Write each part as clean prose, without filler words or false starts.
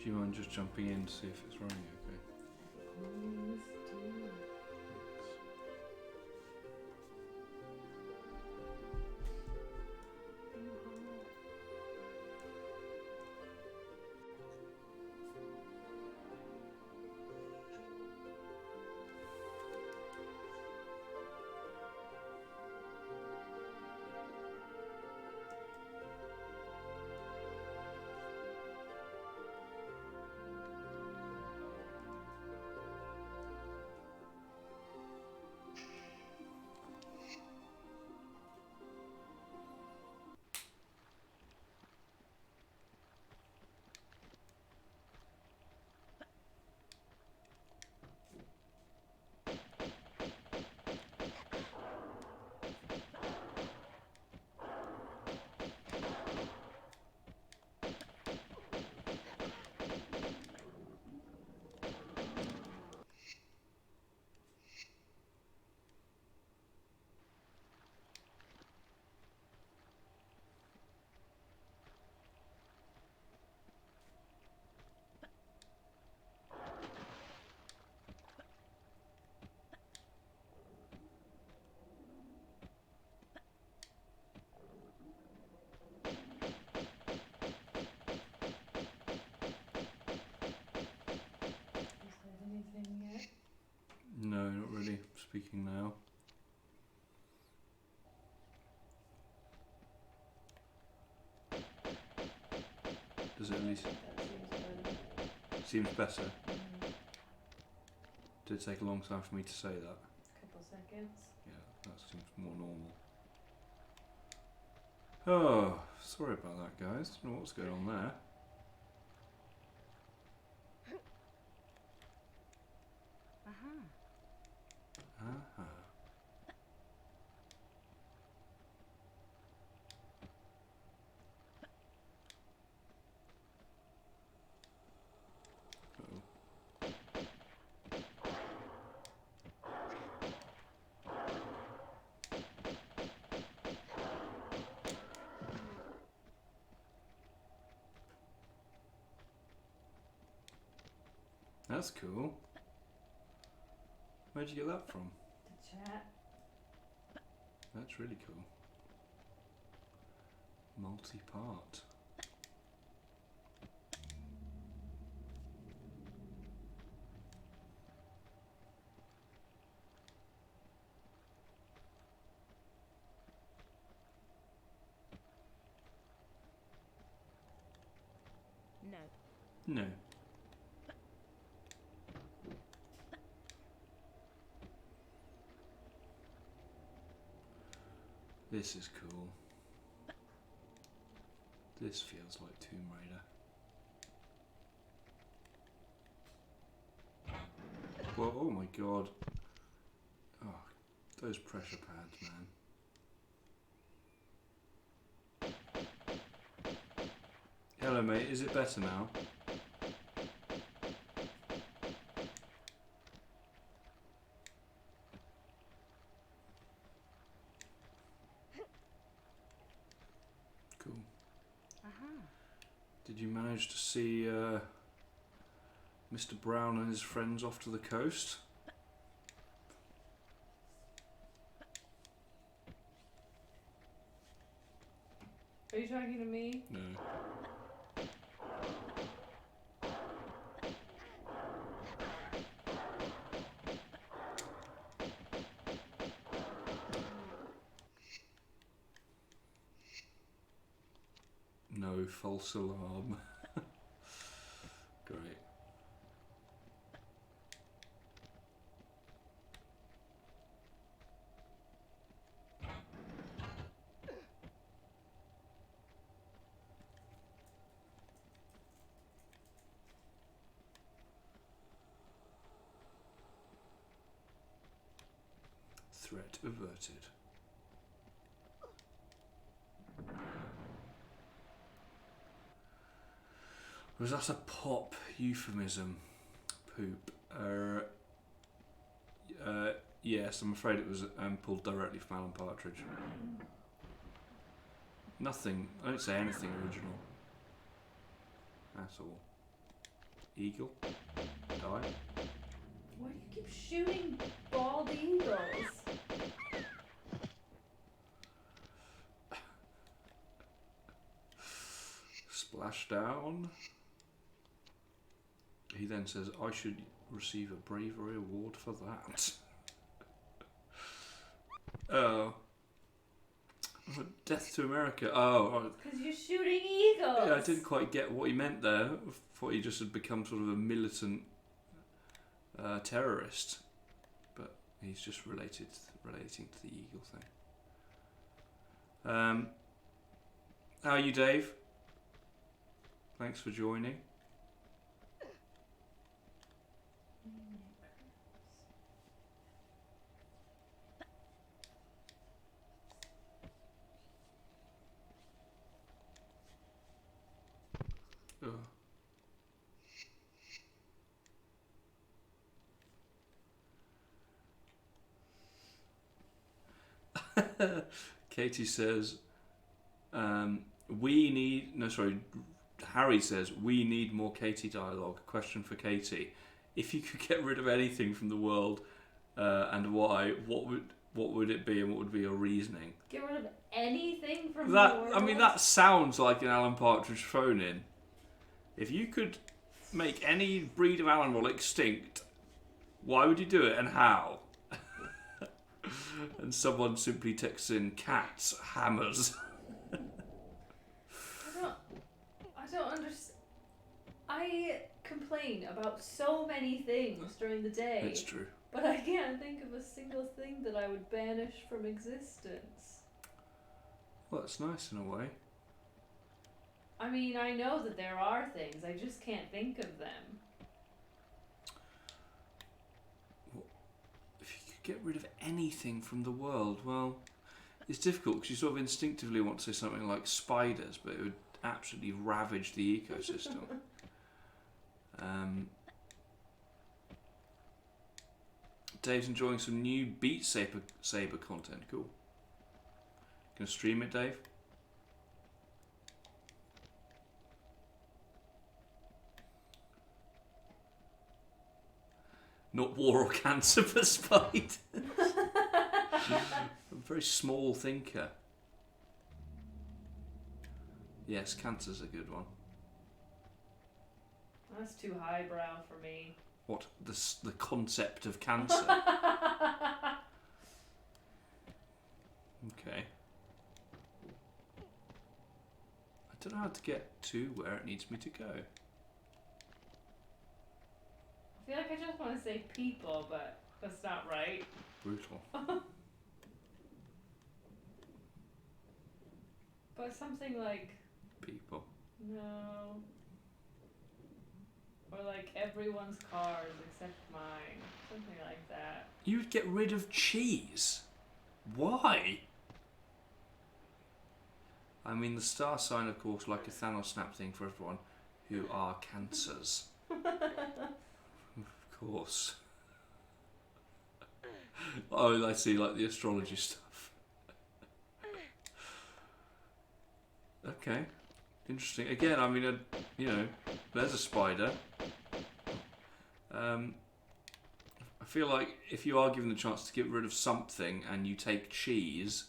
Do you mind just jumping in to see if it's running okay? Always do. Has heard anything yet? No, not really. Speaking now. Does it at least That seems better. seems better? Mm, Did it take a long time for me to say that? couple seconds. Yeah, that seems more normal. Oh, sorry about that, guys. Don't know what's going on there. Uh-huh. Uh-oh. That's cool. Where'd you get that from? The chat. That's really cool. Multi-part. No. No. This is cool. This feels like Tomb Raider. Well, oh my god. Oh, those pressure pads, man. Hello, mate. Is it better now? Cool. Did you manage to see Mr. Brown and his friends off to the coast? Are you talking to me? No. No false alarm. Great. Threat averted. Was that a pop euphemism? Poop. Yes, I'm afraid it was pulled directly from Alan Partridge. Nothing, I don't say anything original. That's all. eagle. Die. Why do you keep shooting bald eagles? Splashdown. He then says, I should receive a bravery award for that. Oh. Death to America. Oh. Because you're shooting eagles. Yeah, I didn't quite get what he meant there. I thought he just had become sort of a militant terrorist. But he's just relating to the eagle thing. How are you, Dave? Thanks for joining. Katie says, Harry says, we need more Katie dialogue. Question for Katie. If you could get rid of anything from the world and why, what would it be and what would be your reasoning? Get rid of anything from that, the world? I mean, that sounds like an Alan Partridge phone-in. If you could make any breed of animal extinct, why would you do it and how? And someone simply texts in cats, hammers. I don't understand. I complain about so many things during the day. It's true. But I can't think of a single thing that I would banish from existence. Well, that's nice in a way. I mean, I know that there are things, I just can't think of them. If you could get rid of anything from the world, well, it's difficult because you sort of instinctively want to say something like spiders, but it would absolutely ravage the ecosystem. Dave's enjoying some new Beat Saber content. Cool. Gonna stream it, Dave? Not war or cancer for spiders. A very small thinker. Yes, cancer's a good one. That's too highbrow for me. What? The concept of cancer? Okay. I don't know how to get to where it needs me to go. I feel like I just want to say people, but that's not right. Brutal. But something like, People. no. Or like everyone's cars except mine. Something like that. You would get rid of cheese. Why? I mean, the star sign, of course, like a Thanos snap thing for everyone who are cancers. Of course. Oh, I see, like the astrology stuff. Okay. Interesting. Again, I mean, you know, there's a spider. I feel like if you are given the chance to get rid of something and you take cheese,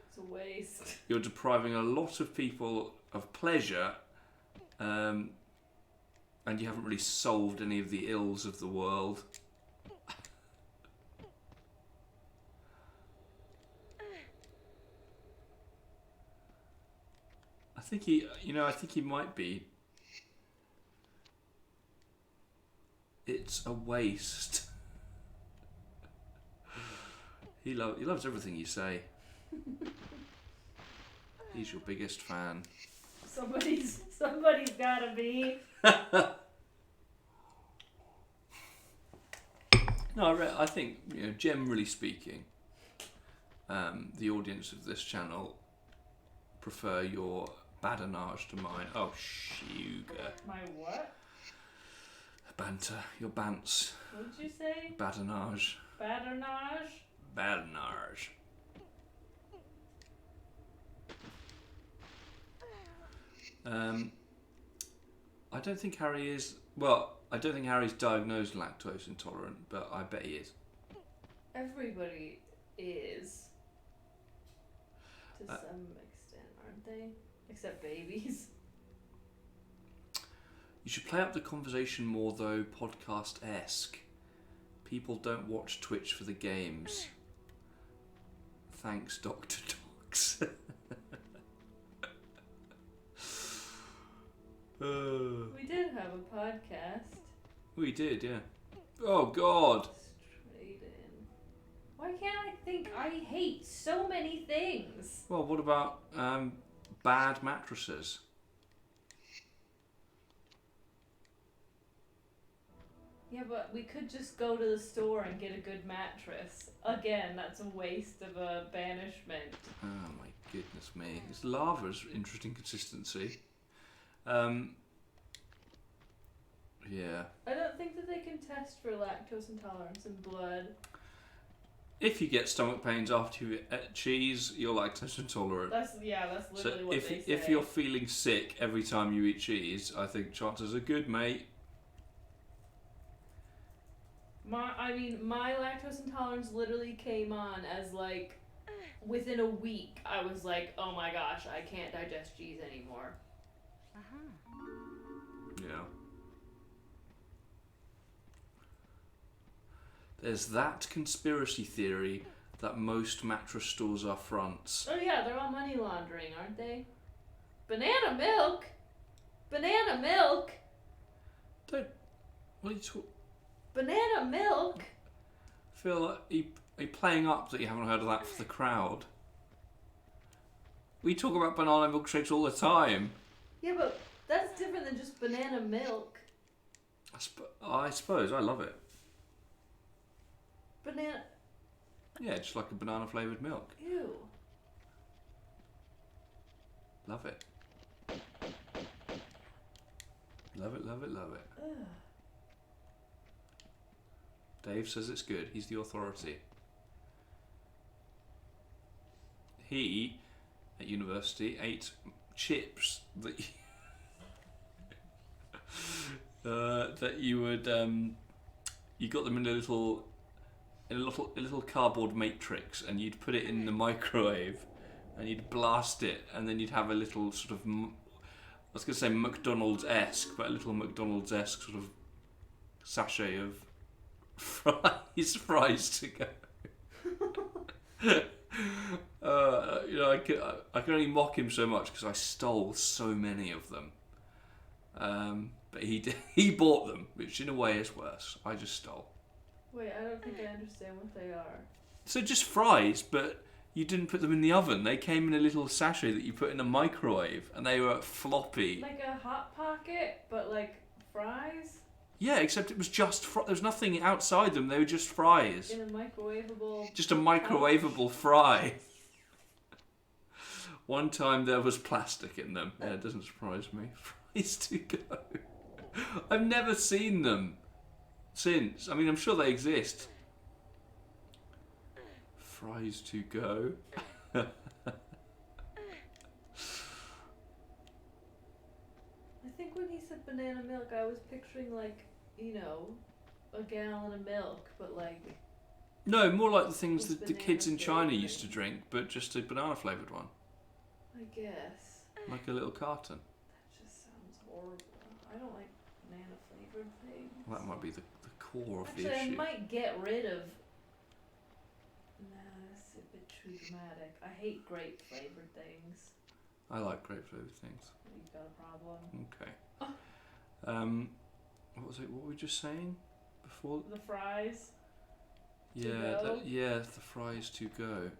It's a waste. you're depriving a lot of people of pleasure, and you haven't really solved any of the ills of the world. I think he might be. It's a waste. He loves everything you say. He's your biggest fan. Somebody's gotta be. No, I think, you know, generally speaking, the audience of this channel prefer your badinage to mine. Oh, sugar. My what? Banter. Your bants. What did you say? Badinage. Badinage? Badinage. I don't think Harry is... Well, I don't think Harry's diagnosed lactose intolerant, but I bet he is. Everybody is. To some extent, aren't they? Except babies. You should play up the conversation more, though, podcast-esque. People don't watch Twitch for the games. Thanks, Dr. Docs. We did have a podcast. We did, yeah. Oh, God. Straight in. Why can't I think? I hate so many things. Well, what about bad mattresses? Yeah, but we could just go to the store and get a good mattress. Again, that's a waste of a banishment. Oh, my goodness me. It's lava's interesting consistency. Yeah. I don't think that they can test for lactose intolerance in blood. If you get stomach pains after you eat cheese, you're lactose intolerant. That's literally So what they say. if you're feeling sick every time you eat cheese, I think chances are good, mate. My lactose intolerance literally came on as like within a week. I was like, oh my gosh, I can't digest cheese anymore. Yeah. There's that conspiracy theory that most mattress stores are fronts. Oh yeah, they're all money laundering, aren't they? Banana milk? Banana milk? Don't. What are you talking? Banana milk? I feel like are you playing up that you haven't heard of that for the crowd? We talk about banana milkshakes all the time. Yeah, but that's different than just banana milk. I suppose. I love it. Banana... Yeah, just like a banana flavoured milk. Ew. Love it. Love it, love it, love it. Ugh. Dave says it's good. He's the authority. He, at university, ate chips that that you would you got them in a little cardboard matrix, and you'd put it in the microwave, and you'd blast it, and then you'd have a little sort of I was going to say McDonald's-esque, but a little McDonald's-esque sort of sachet of fries to go. I can only mock him so much because I stole so many of them. But he bought them, which in a way is worse. I just stole. Wait, I don't think I understand what they are. So just fries, but you didn't put them in the oven. They came in a little sachet that you put in a microwave, and they were floppy. Like a Hot Pocket, but like fries? Yeah, except it was just there was nothing outside them. They were just fries. In a microwavable... Just a microwavable fry. One time there was plastic in them. Yeah, it doesn't surprise me. Fries to go. I've never seen them since. I mean, I'm sure they exist. Fries to go. I think when he said banana milk, I was picturing like, a gallon of milk, but like... No, more like the things With that the kids in banana China flavouring. used to drink, but just a banana flavoured one. I guess. Like a little carton. That just sounds horrible. I don't like banana flavored things. Well, that might be the core of Actually, the I issue. might get rid of... Nah, that's a bit too dramatic. I hate grape flavored things. I like grape flavoured things. You've got a problem. Okay. What was it? What were we just saying before? The fries. Yeah, go? the fries to go.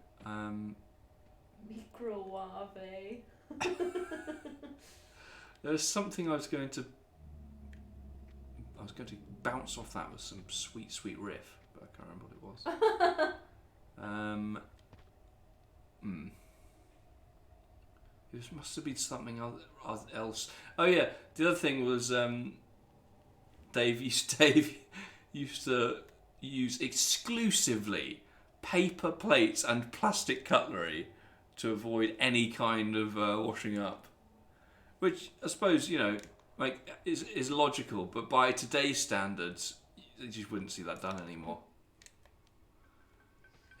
Microwave. There was something I was going to bounce off that with some sweet riff, but I can't remember what it was. It must have been something else. Oh yeah, the other thing was Dave used to use exclusively paper plates and plastic cutlery to avoid any kind of washing up. Which I suppose, like is logical, but by today's standards, you just wouldn't see that done anymore.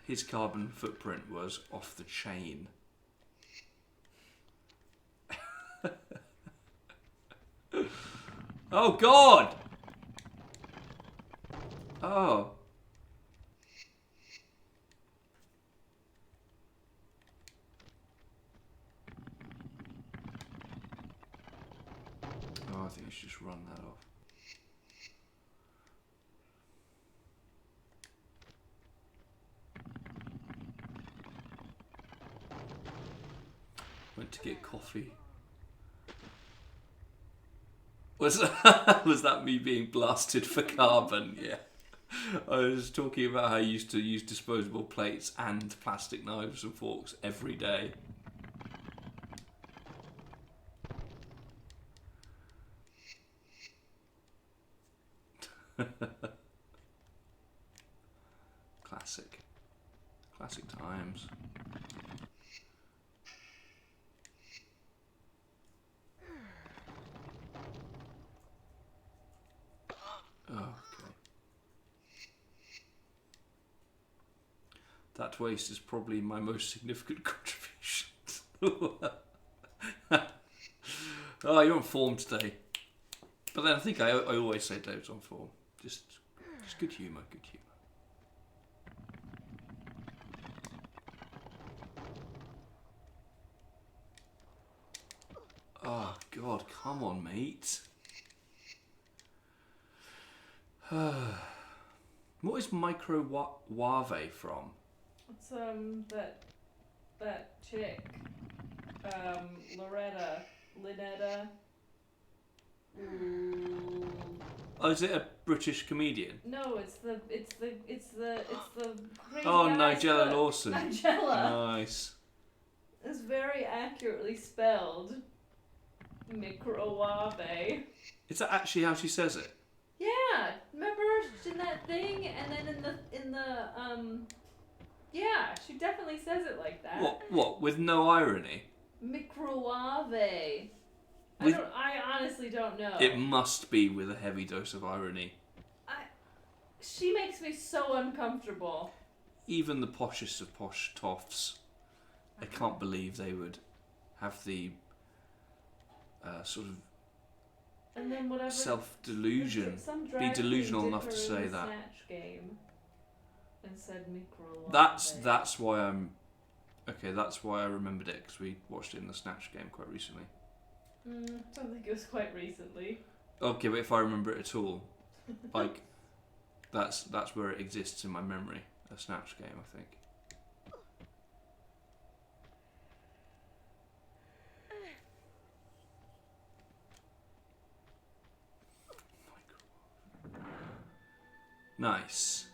His carbon footprint was off the chain. Oh God! Oh. Oh, I think I should just run that off. Went to get coffee. Was that me being blasted for carbon? Yeah. I was talking about how I used to use disposable plates and plastic knives and forks every day. Classic. Classic times. Oh, okay. That waste is probably my most significant contribution. Oh, you're on form today. But then I think I always say Dave's on form. Just good humour, good humour. Oh, God, come on, mate. What is microwave from? It's that chick, Lynetta. Oh, is it a British comedian? No, it's the crazy Oh, eyes Nigella foot. Lawson. Nigella. Nice. It's very accurately spelled. Microwave. Is that actually how she says it? Yeah, remember in that thing, and then yeah, she definitely says it like that. What? With no irony? Microwave. With- I honestly don't know. It must be with a heavy dose of irony. She makes me so uncomfortable. Even the poshest of posh toffs, I can't believe they would have the sort of And then whatever self-delusion. some Be drag delusional queen did enough to her say in the that. Snatch game and said microwave. That's why I'm... Okay, that's why I remembered it, because we watched it in the Snatch game quite recently. I don't think it was quite recently. Okay, but if I remember it at all, like, that's where it exists in my memory. A Snatch game, I think. Nice.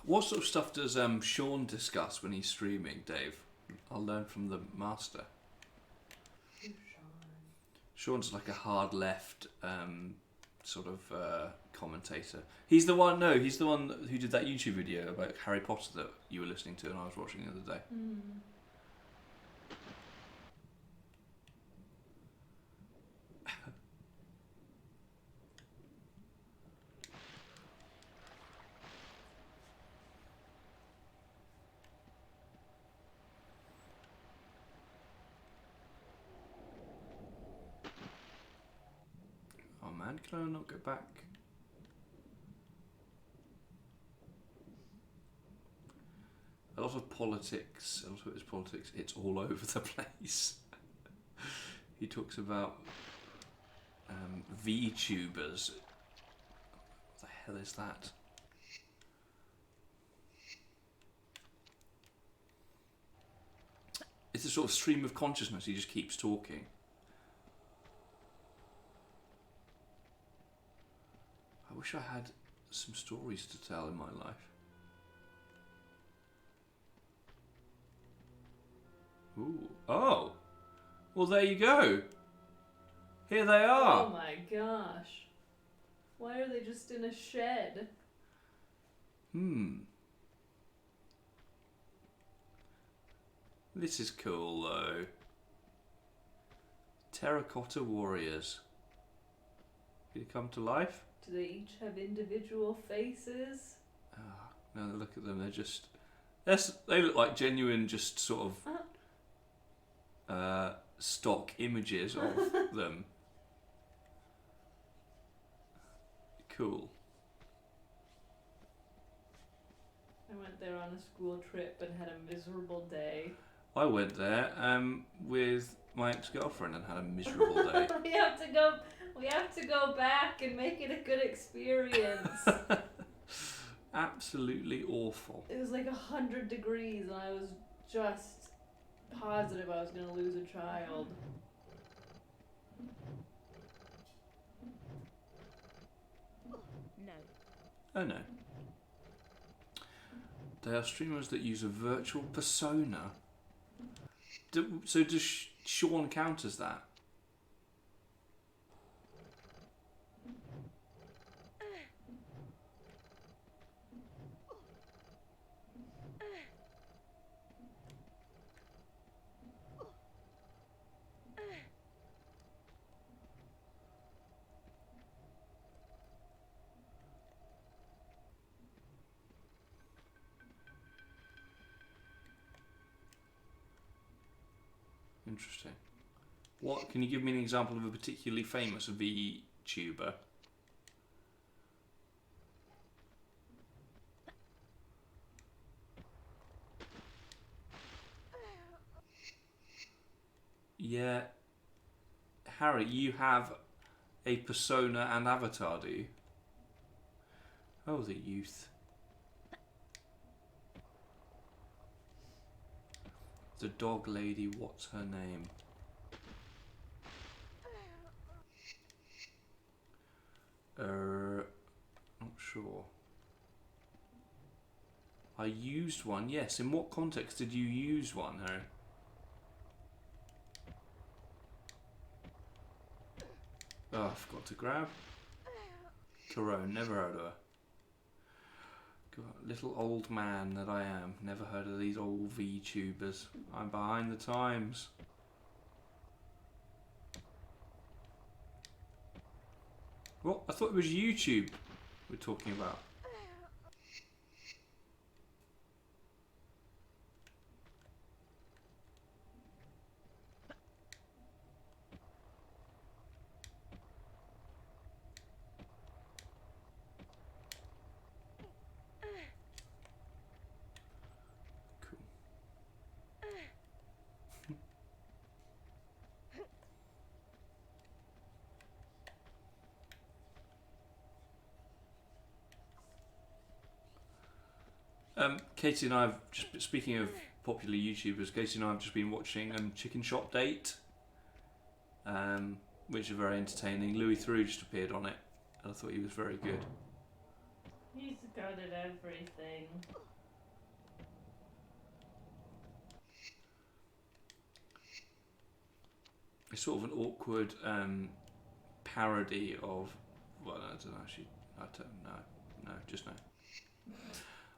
What sort of stuff does Sean discuss when he's streaming, Dave? I'll learn from the master. Sean's like a hard left sort of commentator. He's the one who did that YouTube video about Harry Potter that you were listening to and I was watching the other day. Oh man, can I not go back? A lot of politics, a lot of it is politics, it's all over the place. He talks about VTubers. What the hell is that? It's a sort of stream of consciousness, he just keeps talking. I wish I had some stories to tell in my life. Ooh. Oh! Well, there you go. Here they Oh are. my gosh. Why are they just in a shed? This is cool though. Terracotta warriors. Did it come to life? Do they each have individual faces? No, look at them. They're just. They look like genuine, just sort of stock images of them. Cool. I went there on a school trip and had a miserable day. I went there with my ex-girlfriend and had a miserable day. We have to go back and make it a good experience. Absolutely awful. It was like 100 degrees and I was just positive I was going to lose a child. No. Oh no. They are streamers that use a virtual persona. So does Sean count as that? Interesting. What can you give me an example of a particularly famous VTuber? Yeah, Harry, you have a persona and avatar, do you? Oh, the youth. The dog lady, what's her name? Not sure. I used one, yes. In what context did you use one, Harry? Oh, I forgot to grab. Corone, never heard of her. God, little old man that I am. Never heard of these old VTubers. I'm behind the times. What? I thought it was YouTube we're talking about. Katie and I have just speaking of popular YouTubers. Katie and I have just been watching Chicken Shop Date, which are very entertaining. Louis Theroux just appeared on it, and I thought he was very good. He's good at everything. It's sort of an awkward parody of. Well, I don't know. Actually, I don't know. No, just no.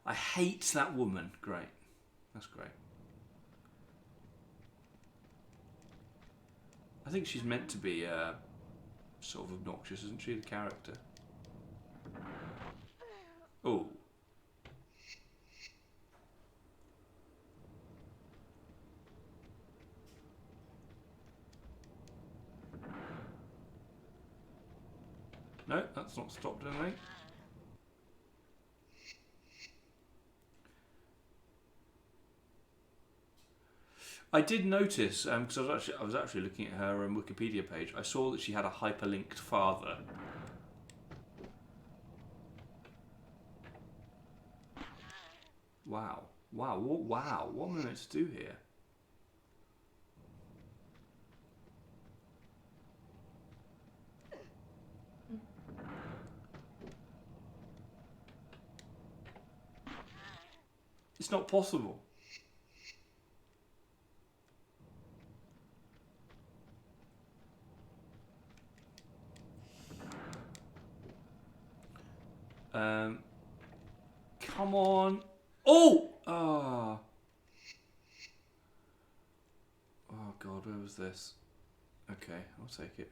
I hate that woman. Great. That's great. I think she's meant to be sort of obnoxious, isn't she, the character? Oh. No, that's not stopped anything. I did notice, because I was actually looking at her Wikipedia page. I saw that she had a hyperlinked father. Wow, wow, wow! What am I meant to do here? It's not possible. Come on. Oh! Ah. Oh, God, where was this? Okay, I'll take it.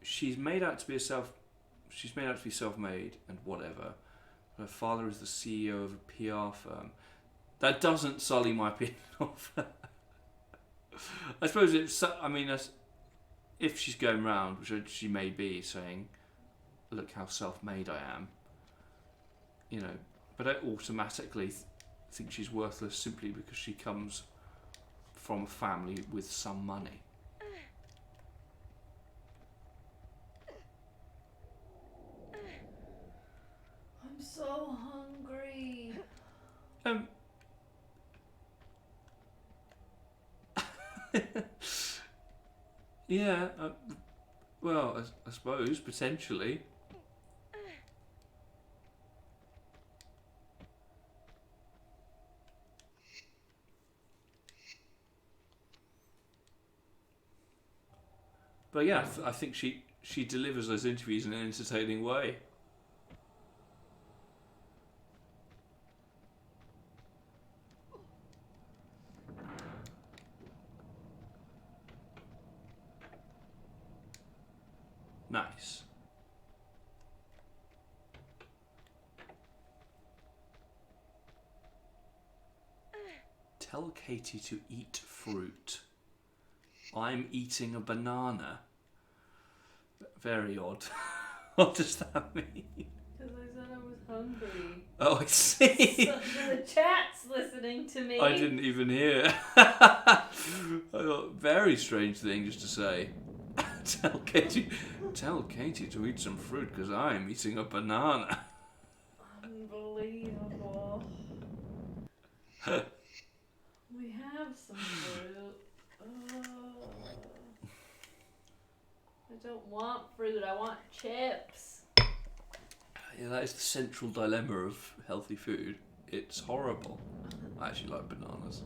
She's made out to be self-made and whatever. Her father is the CEO of a PR firm. That doesn't sully my opinion of her. I suppose it's. I mean, if she's going round, which she may be, saying, "Look how self-made I am," you know. But I automatically think she's worthless simply because she comes from a family with some money. I'm so hungry. Yeah. Well, I suppose potentially. But yeah, I think she delivers those interviews in an entertaining way. Nice. Tell Katie to eat fruit. I'm eating a banana. Very odd. What does that mean? Because I said I was hungry. Oh, I see. So the chat's listening to me. I didn't even hear. I thought, very strange thing just to say. Tell Katie to eat some fruit because I'm eating a banana. Unbelievable. We have some fruit. I don't want fruit. I want chips. Yeah, that is the central dilemma of healthy food. It's horrible. I actually like bananas.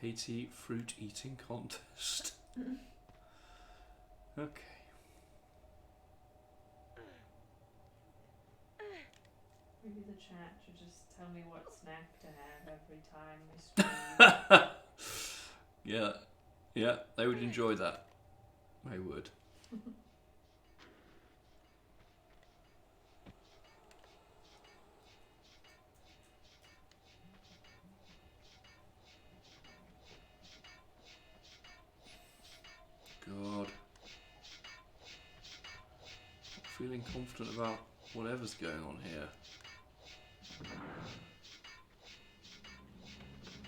Katie fruit eating contest. Okay. Maybe the chat should just tell me what snack to have every time we stream. Yeah, they would enjoy that. They would. God. Not feeling confident about whatever's going on here.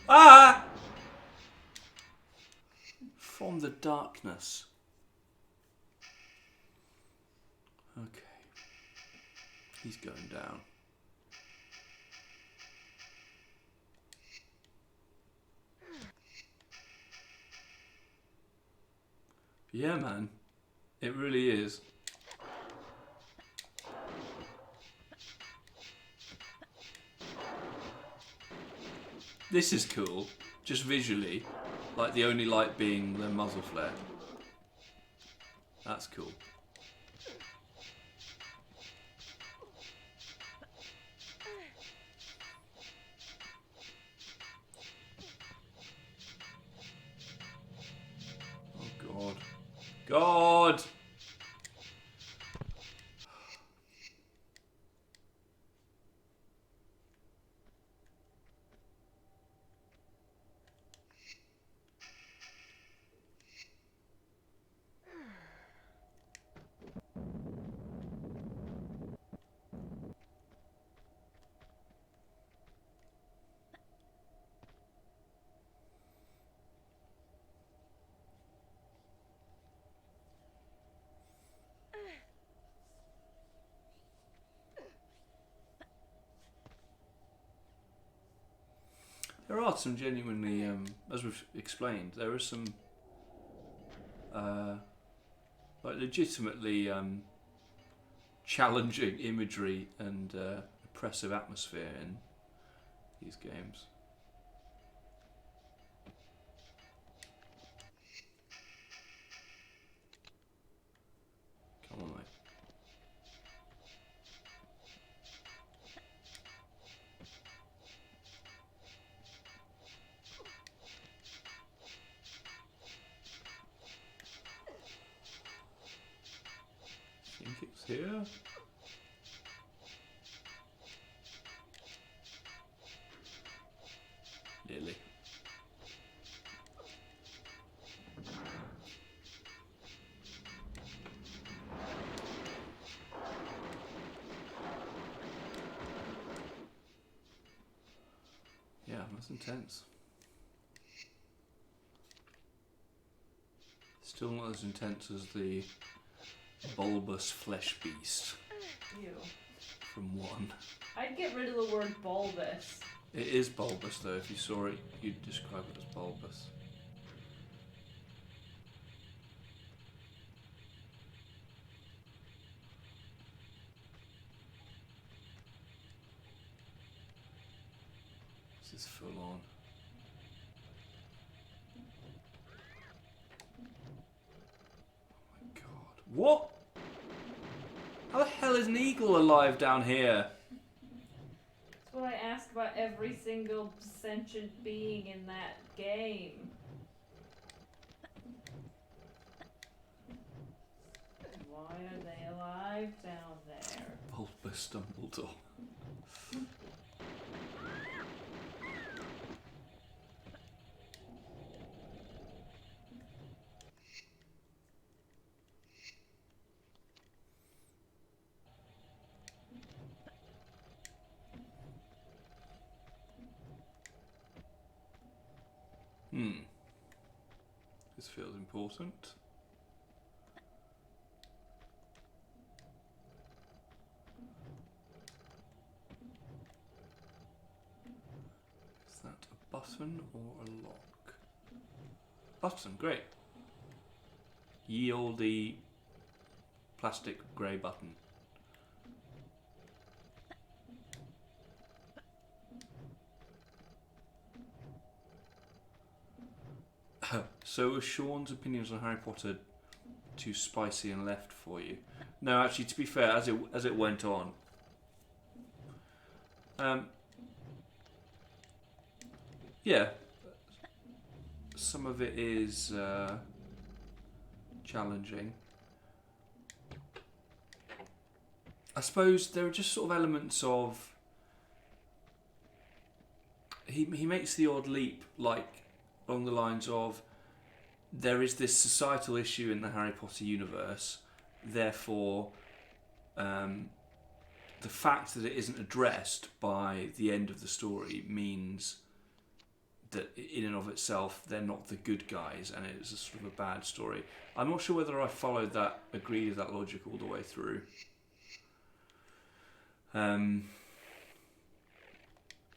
Ah! From the darkness. Okay. He's going down. Yeah, man. It really is. This is cool. Just visually. Like the only light being the muzzle flare. That's cool. Oh, God. God! There are some genuinely, as we've explained, there is some like legitimately challenging imagery and oppressive atmosphere in these games. Come on, mate. I think it's here. Nearly. Yeah, that's intense. Still not as intense as the bulbous flesh beast Ew. from 1. I'd get rid of the word bulbous. It is bulbous though, if you saw it, you'd describe it as bulbous. This is full on. Oh my god. What? How the hell is an eagle alive down here? That's what I ask about every single sentient being in that game. Why are they alive down there? Bulbous Dumbledore. This feels important. Is that a button or a lock? Button, great. Ye olde plastic grey button. So were Sean's opinions on Harry Potter too spicy and left for you? No, actually, to be fair, as it went on, yeah, some of it is challenging. I suppose there are just sort of elements of he makes the odd leap, like along the lines of there is this societal issue in the Harry Potter universe, therefore the fact that it isn't addressed by the end of the story means that in and of itself they're not the good guys and it's a sort of a bad story. I'm not sure whether I followed that, agreed with that logic all the way through. And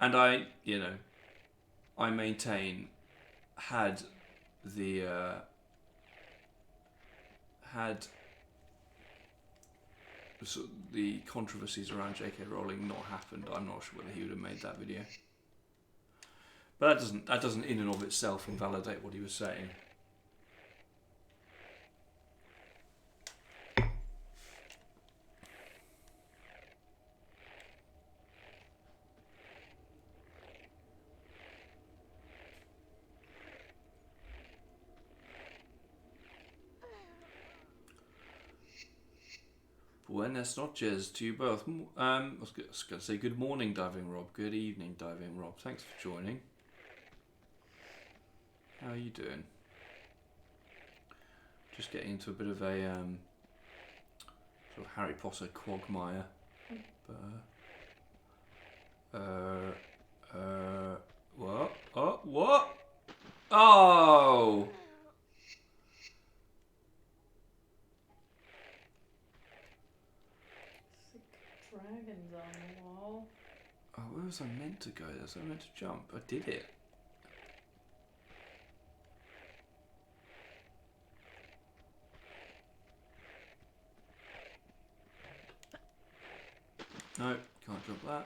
I maintain had the controversies around J.K. Rowling not happened, I'm not sure whether he would have made that video. But that doesn't in and of itself invalidate what he was saying. Buenas noches to you both. I was going to say good morning, Diving Rob. Good evening, Diving Rob. Thanks for joining. How are you doing? Just getting into a bit of a sort of Harry Potter quagmire. What? Oh, what? Oh! Dragons on the wall. Oh, where was I meant to go? Was I meant to jump? I did it. No, can't jump that.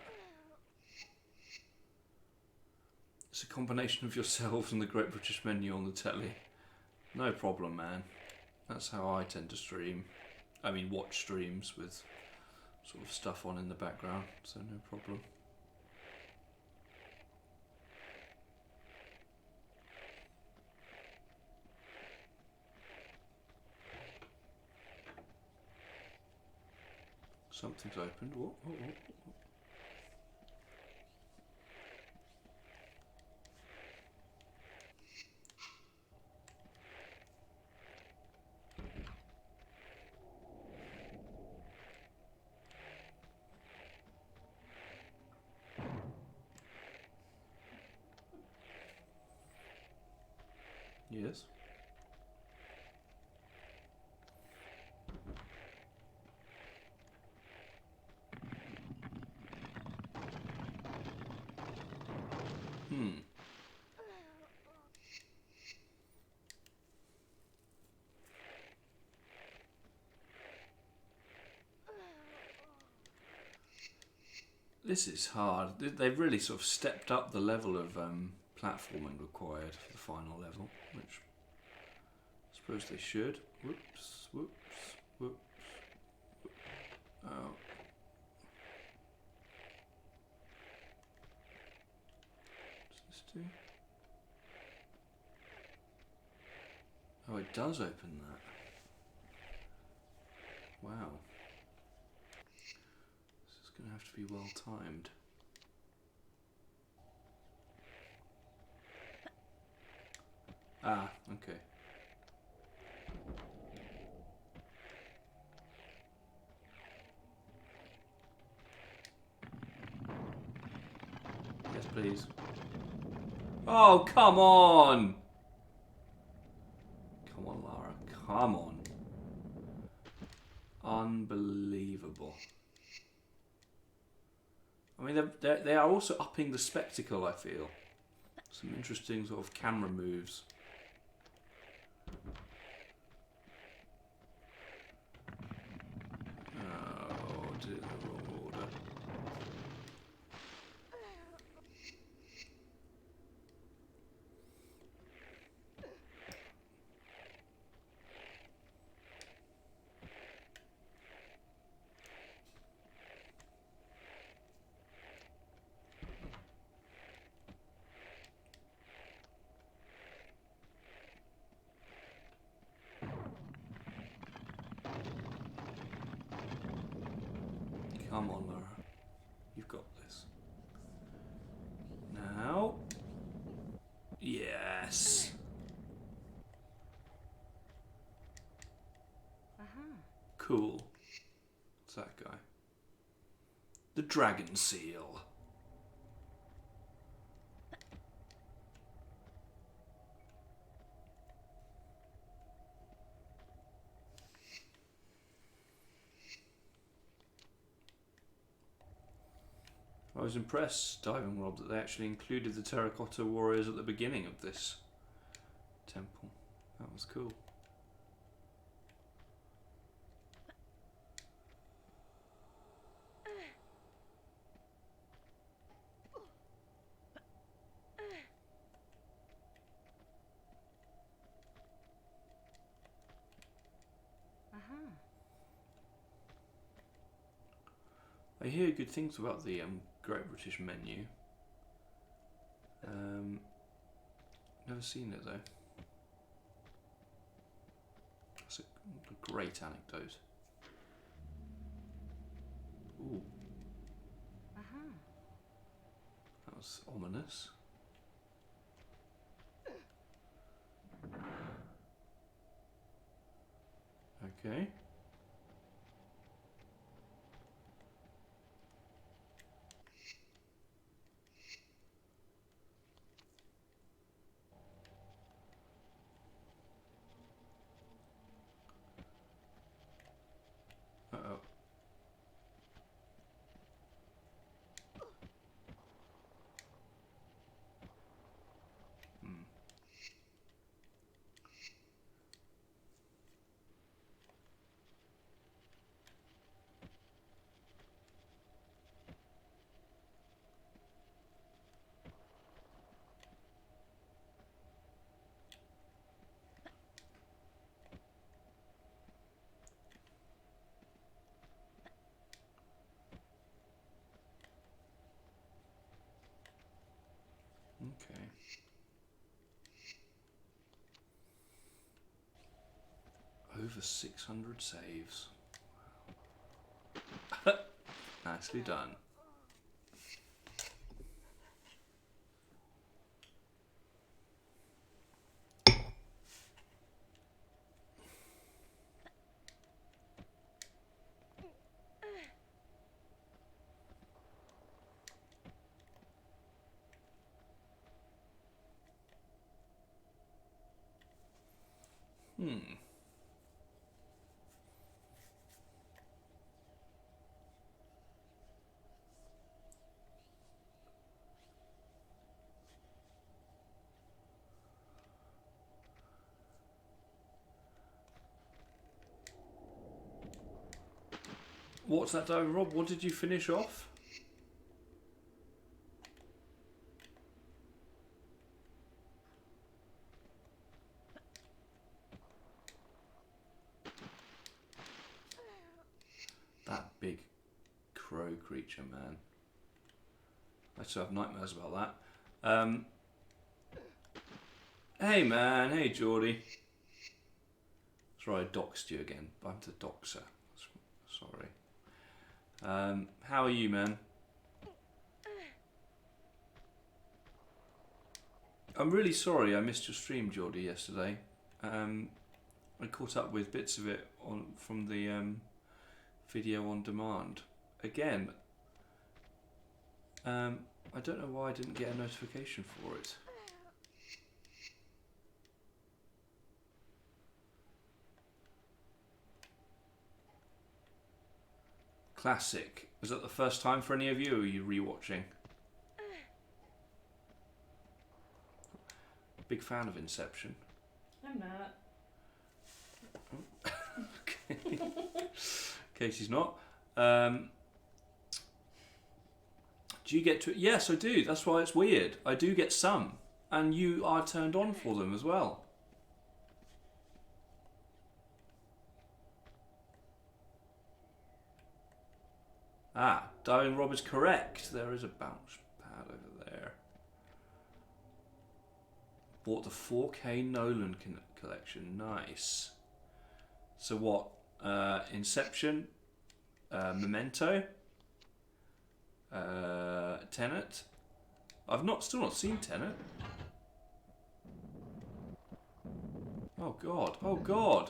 It's a combination of yourselves and the Great British Menu on the telly. No problem, man. That's how I tend to stream. I mean, watch streams with sort of stuff on in the background, so no problem. Something's opened. What? What? Yes. This is hard. They've really sort of stepped up the level of platforming required for the final level, which I suppose they should. Whoops, whoops, whoops. Oh. What's this do? Oh, it does open that. Wow. This is going to have to be well timed. Ah, okay. Yes, please. Oh, come on! Come on, Lara. Come on. Unbelievable. I mean, they are also upping the spectacle, I feel. Some interesting sort of camera moves. Oh, dear Lord. Come on, Lara. You've got this. Now. Yes. Cool. What's that guy? The dragon seal. I was impressed, Diving Rob, that they actually included the terracotta warriors at the beginning of this temple. That was cool. I hear good things about the Great British Menu. Never seen it though. That's a great anecdote. Ooh. That was ominous. Okay. Uh-oh. Over 600 saves. Nicely done. What's that, Rob? What did you finish off? That big crow creature, man. I still have nightmares about that. Hey, man. Hey, Geordie. Sorry, I doxed you again. I'm the doxer. Sorry. How are you, man? I'm really sorry I missed your stream, Geordie, yesterday. I caught up with bits of it from the video on demand. Again, I don't know why I didn't get a notification for it. Classic. Was that the first time for any of you, or are you rewatching? Big fan of Inception. I'm not. Okay. Casey's not. Do you get to... Yes, I do. That's why it's weird. I do get some. And you are turned on for them as well. Ah, Darling Rob is correct. There is a bounce pad over there. Bought the 4K Nolan collection. Nice. So what? Inception, Memento, Tenet. I've still not seen Tenet. Oh God! Oh God!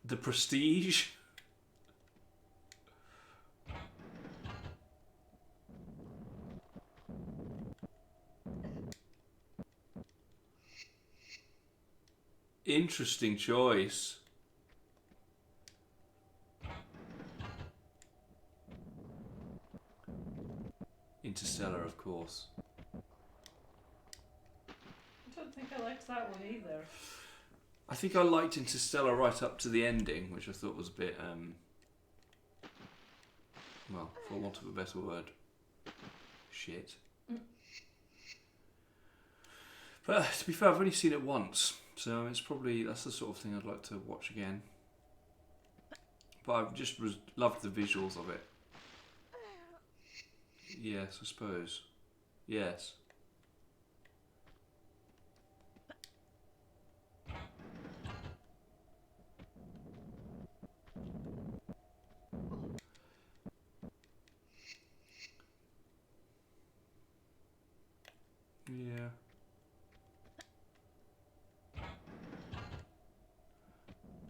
The Prestige. Interesting choice. Interstellar, of course. I don't think I liked that one either. I think I liked Interstellar right up to the ending, which I thought was a bit, well, for want of a better word, shit. But to be fair, I've only seen it once, so that's the sort of thing I'd like to watch again. But I've just loved the visuals of it. Yes, I suppose. Yes. Yeah.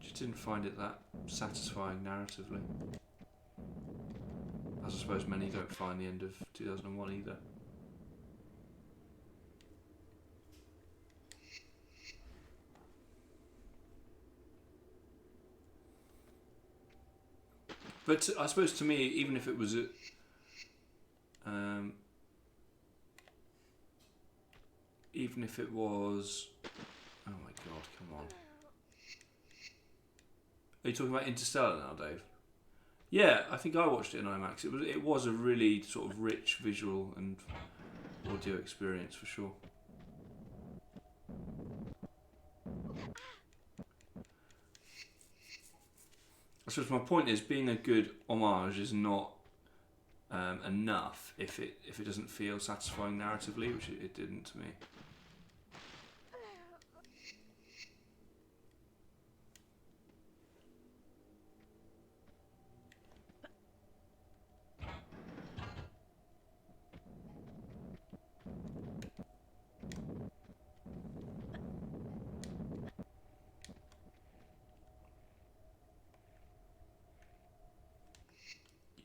Just didn't find it that satisfying narratively. As I suppose many don't find the end of 2001 either. But I suppose to me, even if it was even if it was, oh my God, come on. Are you talking about Interstellar now, Dave? Yeah, I think I watched it in IMAX. It was a really sort of rich visual and audio experience for sure. I suppose my point is, being a good homage is not enough if it doesn't feel satisfying narratively, which it didn't to me.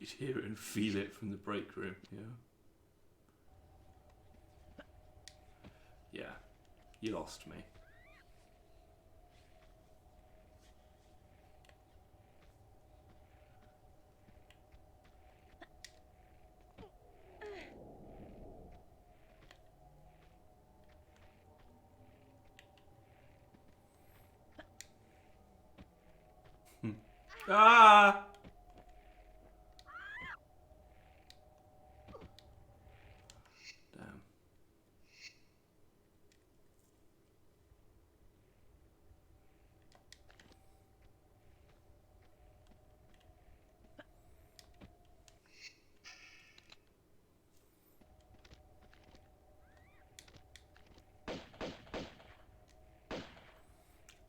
You'd hear it and feel it from the break room, yeah. Yeah, you lost me. Ah! Damn.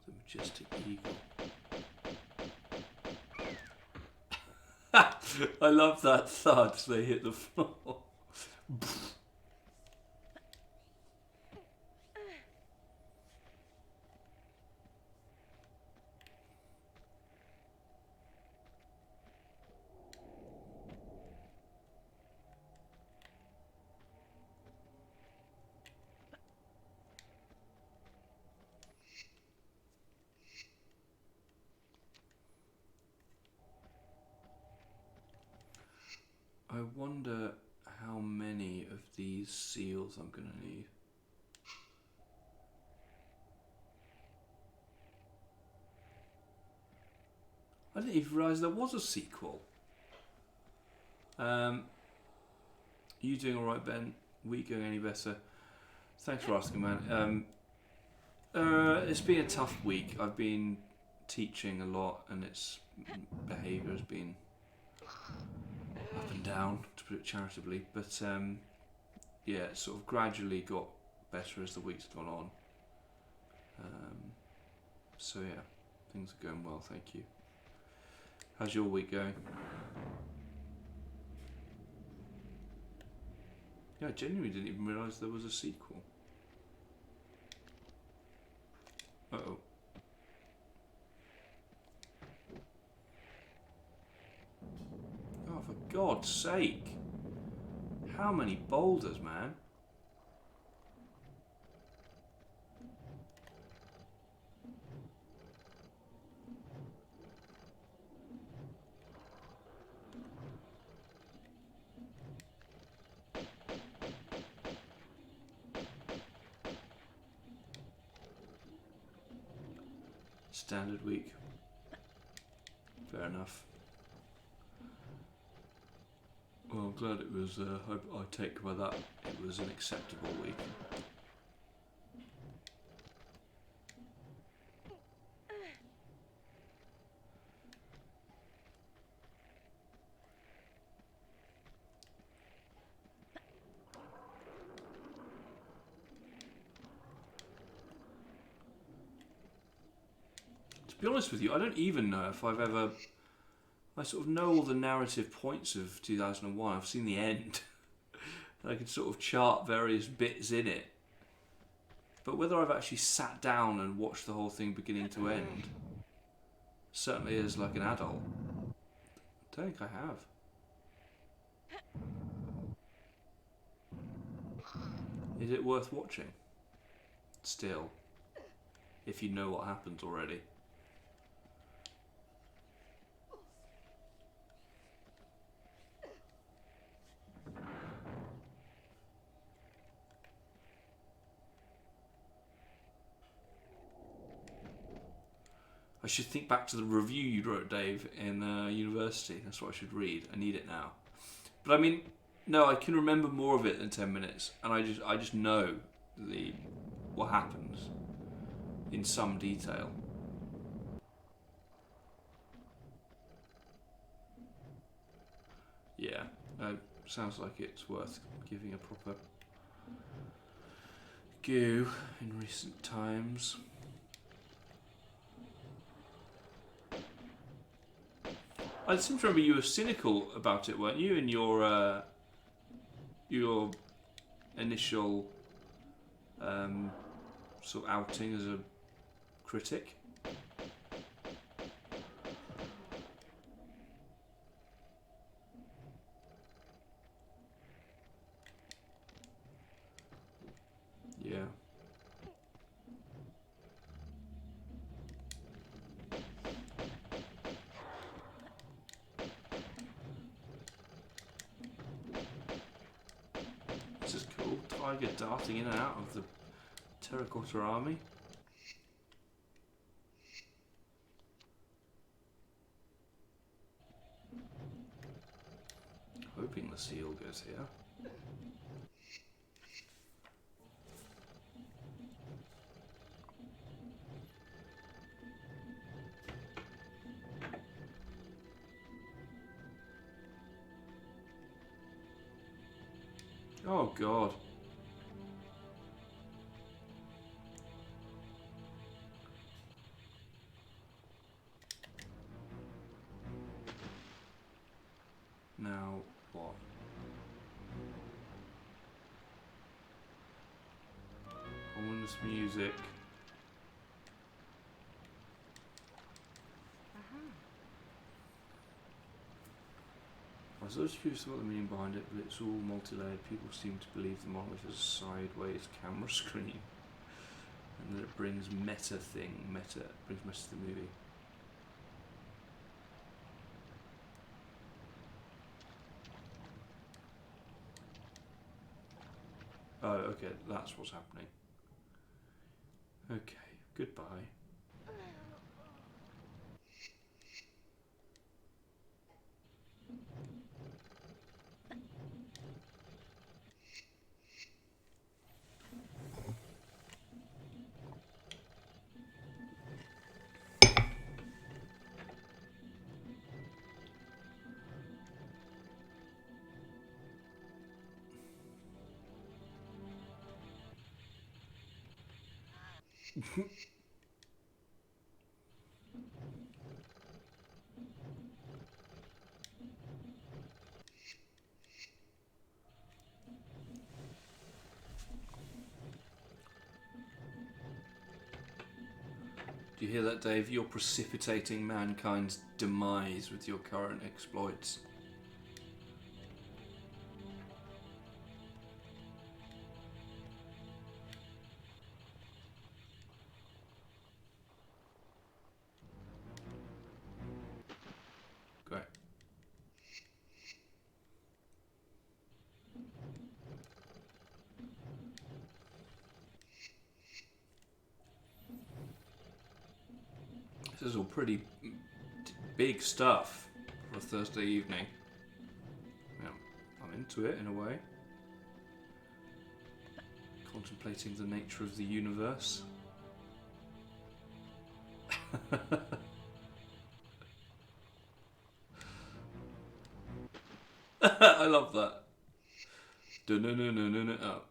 The majestic eagle. I love that thud as they hit the floor. I wonder how many of these seals I'm going to need. I didn't even realise there was a sequel. You doing alright, Ben? Week going any better? Thanks for asking, man. It's been a tough week. I've been teaching a lot and its behaviour has been up and down, to put it charitably. But yeah, it sort of gradually got better as the weeks gone on. So yeah, things are going well, thank you. How's your week going? Yeah, I genuinely didn't even realise there was a sequel. Uh-oh. Oh, for God's sake. How many boulders, man? Standard week. Fair enough. Well, I'm glad it was, I take by that it was an acceptable week. To be honest with you, I don't even know if I've ever... I sort of know all the narrative points of 2001. I've seen the end. I can sort of chart various bits in it. But whether I've actually sat down and watched the whole thing beginning to end, certainly as like an adult, I don't think I have. Is it worth watching? Still, if you know what happens already. I should think back to the review you wrote, Dave, in university. That's what I should read. I need it now. But I mean, no, I can remember more of it than 10 minutes, and I just know what happens in some detail. Yeah, sounds like it's worth giving a proper go in recent times. I seem to remember you were cynical about it, weren't you, in your initial sort of outing as a critic? Yeah. This is cool. Tiger darting in and out of the terracotta army. Hoping the seal goes here. Oh God. Now what? Ominous music. I was always curious about the meaning behind it, but it's all multi-layered. People seem to believe the monolith is a sideways camera screen, and that it brings meta to the movie. Oh, okay, that's what's happening. Okay, goodbye. Do you hear that, Dave? You're precipitating mankind's demise with your current exploits. Great. This is all pretty big stuff for a Thursday evening. Yeah, I'm into it in a way. Contemplating the nature of the universe. I love that. Oh.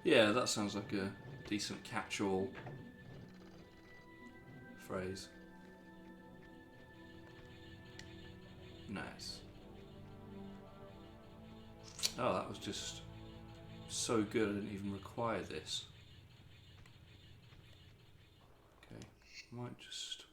Yeah, that sounds like a decent catch-all phrase. Nice. Oh, that was just so good I didn't even require this. Okay, I might just...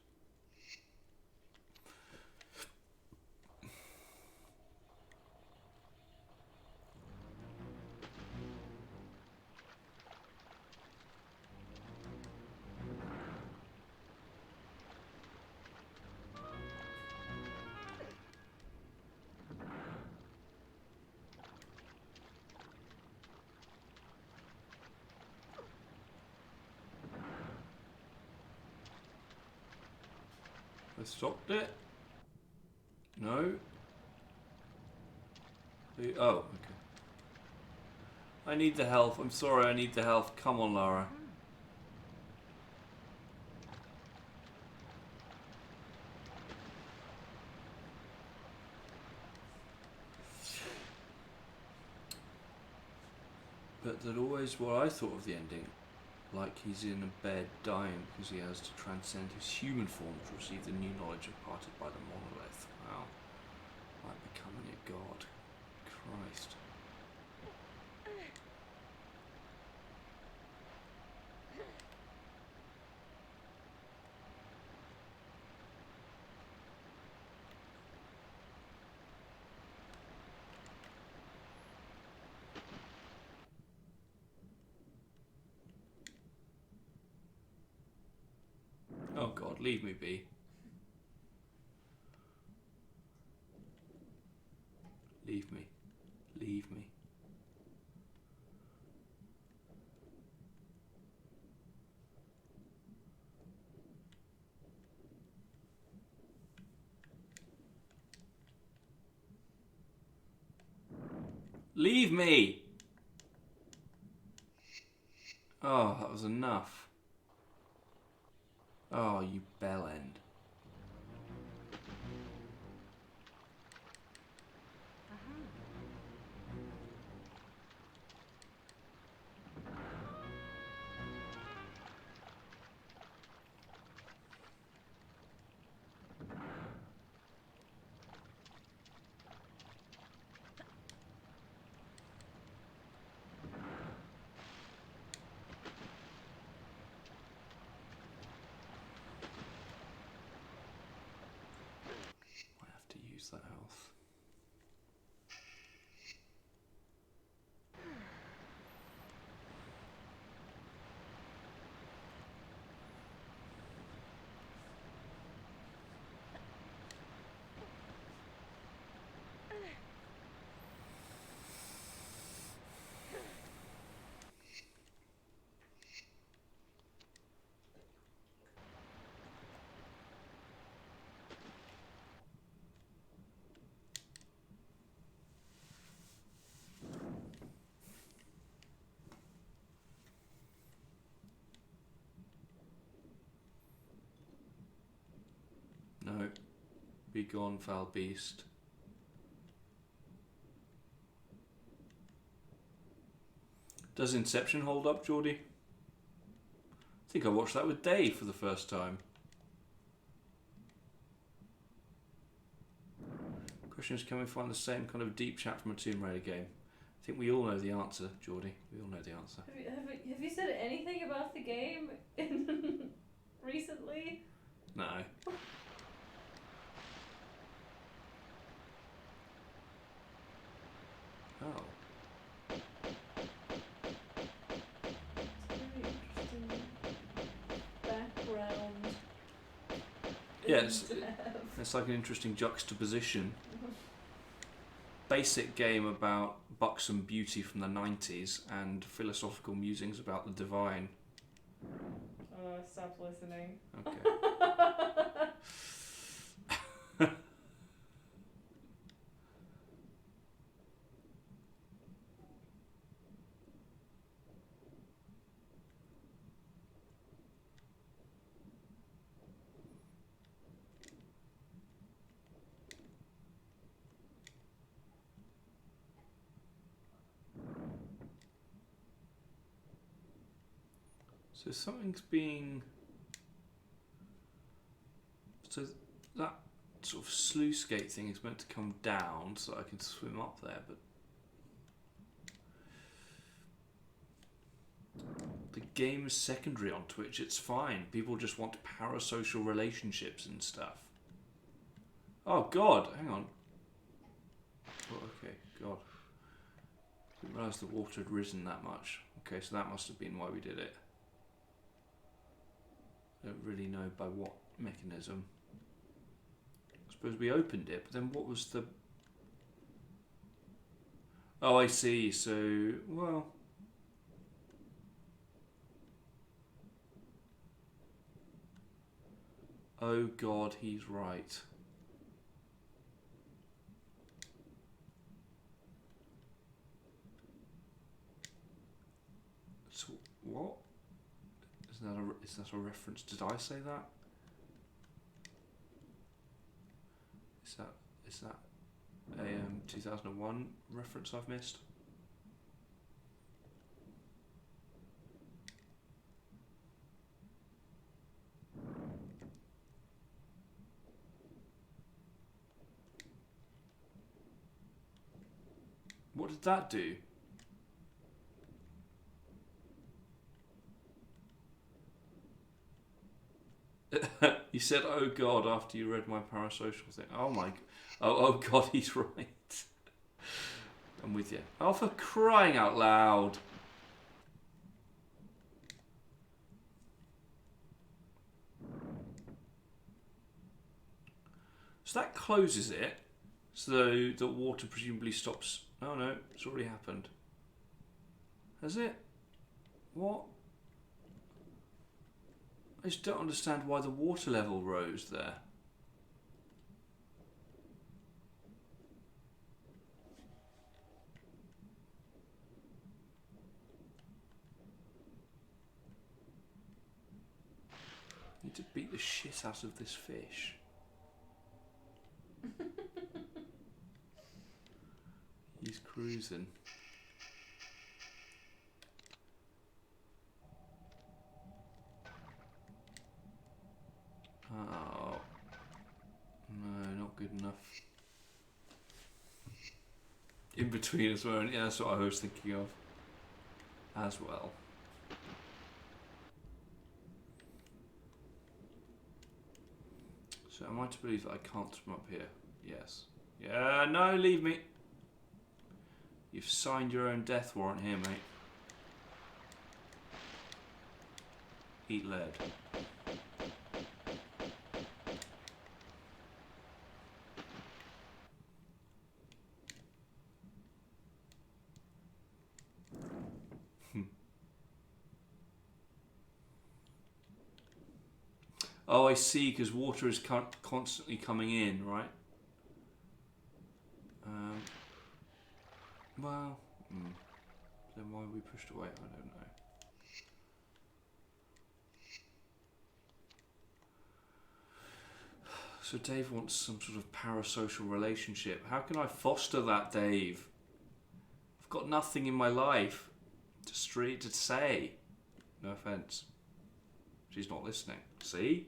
I stopped it? No? Oh, okay. I need the health. I'm sorry, I need the health. Come on, Lara. But that always what I thought of the ending, like he's in a bed dying because he has to transcend his human form to receive the new knowledge imparted by the monolith. Wow. Like becoming a god. Christ. Oh god, leave me be. Leave me. Leave me. Leave me! Oh, that was enough. Oh, you bellend. I have to use that health. No. Be gone, foul beast. Does Inception hold up, Geordie? I think I watched that with Dave for the first time. Question is, can we find the same kind of deep chat from a Tomb Raider game? I think we all know the answer, Geordie. We all know the answer. Have you said anything about the game recently? No. Oh. It's very interesting background. Yeah, it's like an interesting juxtaposition. Basic game about buxom beauty from the 90s and philosophical musings about the divine. Stop listening. Okay. So something's being... So that sort of sluice gate thing is meant to come down so I can swim up there, but... The game is secondary on Twitch, it's fine. People just want parasocial relationships and stuff. Oh god, hang on. Oh, okay, god. Didn't realise the water had risen that much. Okay, so that must have been why we did it. I don't really know by what mechanism. I suppose we opened it, but then what was the... Oh, I see, so... Well... Oh god, he's right. So, what? Is that a reference? Did I say that? Is that a 2001 reference I've missed? What did that do? You said, "Oh God," after you read my parasocial thing. Oh my. Oh God, he's right. I'm with you. Oh, for crying out loud! So that closes it. So the water presumably stops. Oh no, it's already happened. Has it? What? I just don't understand why the water level rose there. I need to beat the shit out of this fish. He's cruising. Oh. No, not good enough. In between as well. Yeah, that's what I was thinking of. As well. So am I to believe that I can't swim up here? Yes. Yeah, no, leave me. You've signed your own death warrant here, mate. Eat lead. Oh, I see, because water is constantly coming in, right? Well, then why were we pushed away? I don't know. So Dave wants some sort of parasocial relationship. How can I foster that, Dave? I've got nothing in my life to say. No offence. She's not listening. See?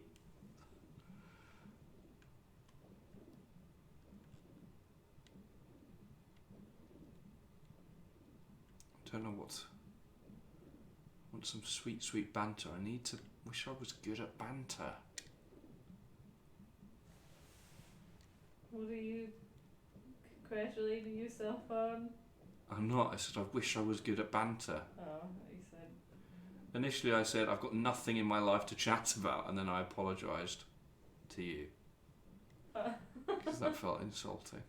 Don't know what. I want some sweet, sweet banter. Wish I was good at banter. What are you congratulating yourself on? I'm not. I said I wish I was good at banter. Oh, you said. Initially I said I've got nothing in my life to chat about, and then I apologised to you. Because that felt insulting.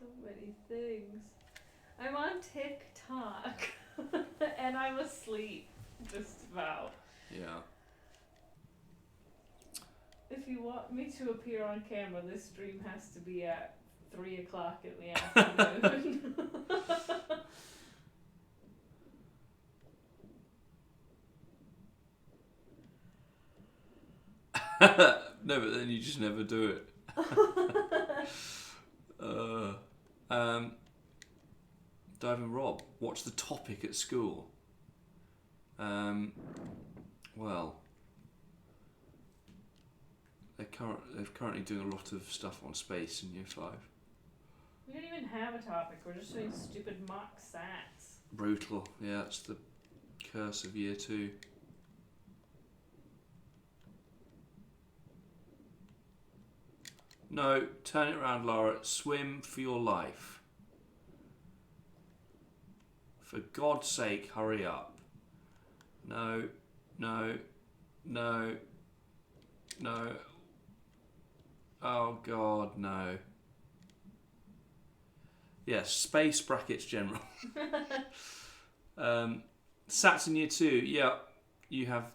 So many things. I'm on TikTok and I'm asleep, just about. Yeah. If you want me to appear on camera, this stream has to be at 3 o'clock in the afternoon. No, but then you just never do it. Diving Rob, what's the topic at school? Well, they're currently doing a lot of stuff on space in Year 5. We don't even have a topic, we're just doing stupid mock sats. Brutal, yeah, it's the curse of Year 2. No, turn it around, Laura. Swim for your life. For God's sake, hurry up. No, no, no, no. Oh God, no. Yes, space brackets general. Sats in Year 2. Yeah, you have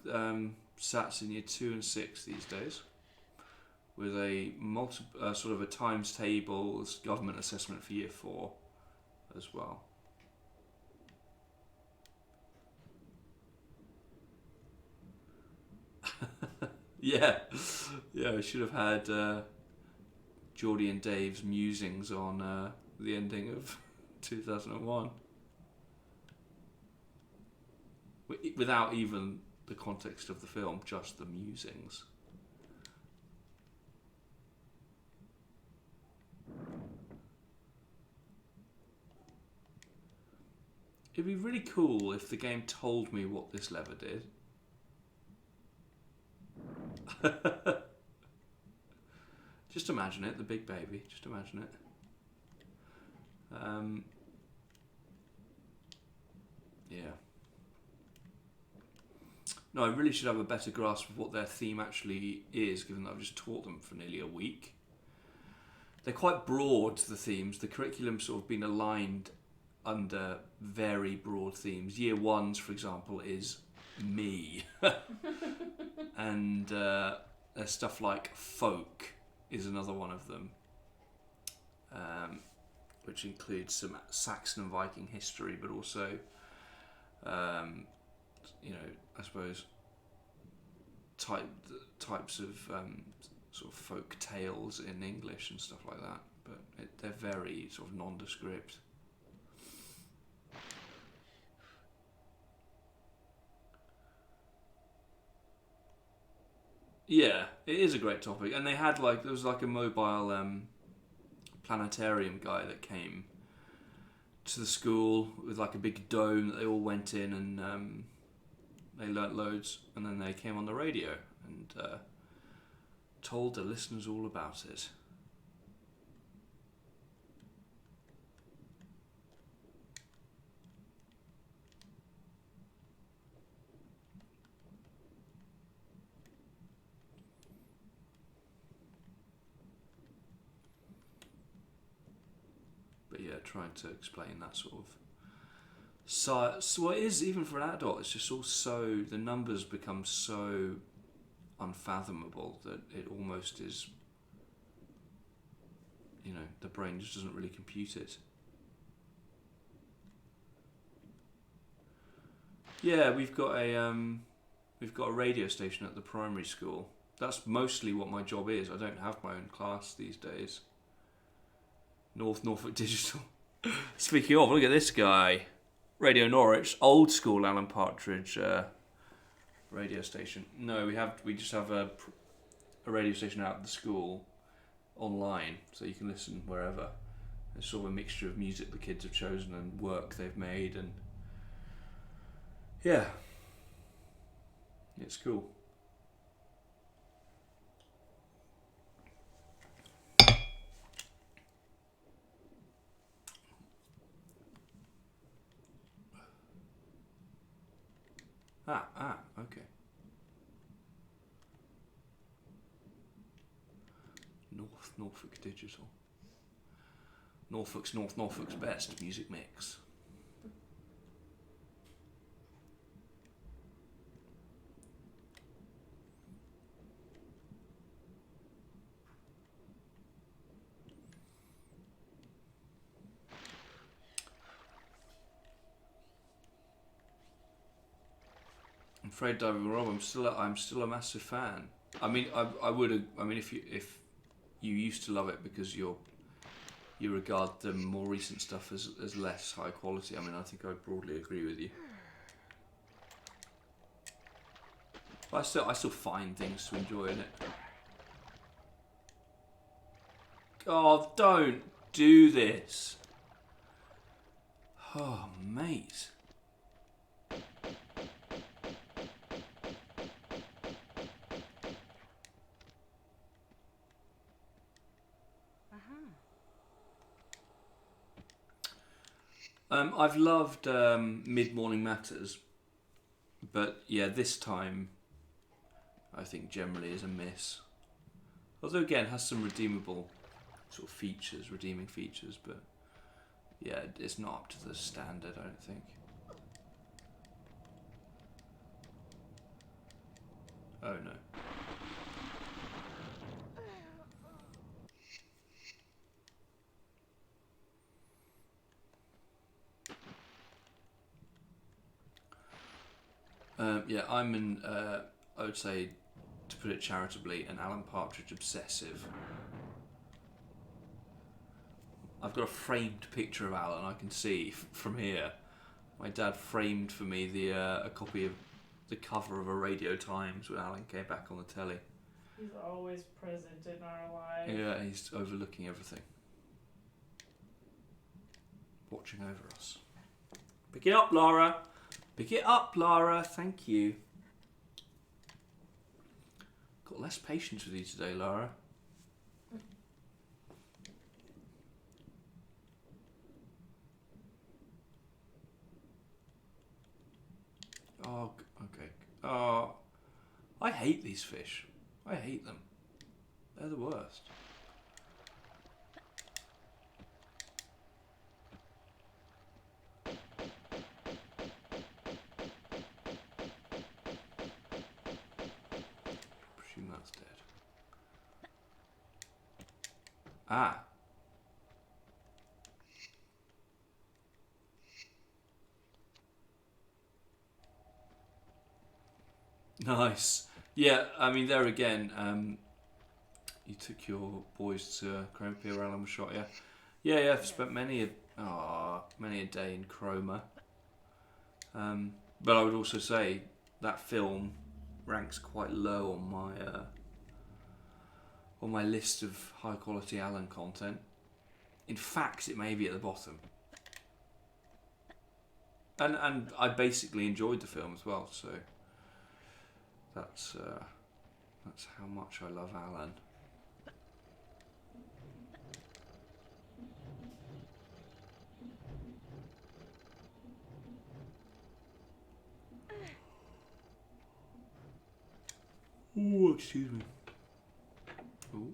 Sats in Year 2 and 6 these days, with a sort of a times table government assessment for Year 4 as well. Yeah, I should have had Geordie and Dave's musings on the ending of 2001, without even the context of the film, just the musings. It'd be really cool if the game told me what this lever did. Just imagine it, the big baby. Just imagine it. Yeah. No, I really should have a better grasp of what their theme actually is, given that I've just taught them for nearly a week. They're quite broad, the themes. The curriculum's sort of been aligned under very broad themes. Year one's, for example, is me. And there's stuff like folk is another one of them, which includes some Saxon and Viking history, but also, I suppose, types of sort of folk tales in English and stuff like that. But they're very sort of nondescript. Yeah, it is a great topic, and there was like a mobile planetarium guy that came to the school with like a big dome that they all went in, and they learnt loads, and then they came on the radio and told the listeners all about it. But yeah, trying to explain that sort of. So it is, even for an adult, it's just all so, the numbers become so unfathomable that it almost is, the brain just doesn't really compute it. Yeah, we've got a radio station at the primary school. That's mostly what my job is. I don't have my own class these days. North Norfolk Digital. Speaking of, look at this guy. Radio Norwich, old school Alan Partridge radio station. No, we just have a radio station out at the school online, so you can listen wherever. It's sort of a mixture of music the kids have chosen and work they've made, and yeah, it's cool. Okay. Norfolk Digital. Norfolk's best music mix. I'm afraid, David Rob, I'm still a massive fan. I mean, if you used to love it because you regard the more recent stuff as less high quality, I mean, I think I would broadly agree with you. But I still find things to enjoy in it. God, don't do this. Oh, mate. I've loved Mid-Morning Matters, but yeah, this time I think generally is a miss. Although again, it has some redeemable sort of redeeming features, but yeah, it's not up to the standard, I don't think. Oh no. Yeah, I'm I would say, to put it charitably, an Alan Partridge obsessive. I've got a framed picture of Alan I can see from here. My dad framed for me a copy of the cover of a Radio Times when Alan came back on the telly. He's always present in our lives. Yeah, he's overlooking everything. Watching over us. Pick it up, Lara. Pick it up, Lara. Thank you. Got less patience with you today, Lara. Oh, okay. Oh, I hate these fish. I hate them. They're the worst. Presume that's dead. Ah. Nice. Yeah, I mean, there again, you took your boys to Chroma where Alan was shot, yeah? Yeah, I've spent many a day in Chroma. But I would also say that film ranks quite low on my list of high quality Alan content. In fact, it may be at the bottom. And I basically enjoyed the film as well, so that's how much I love Alan. Ooh, excuse me. Ooh.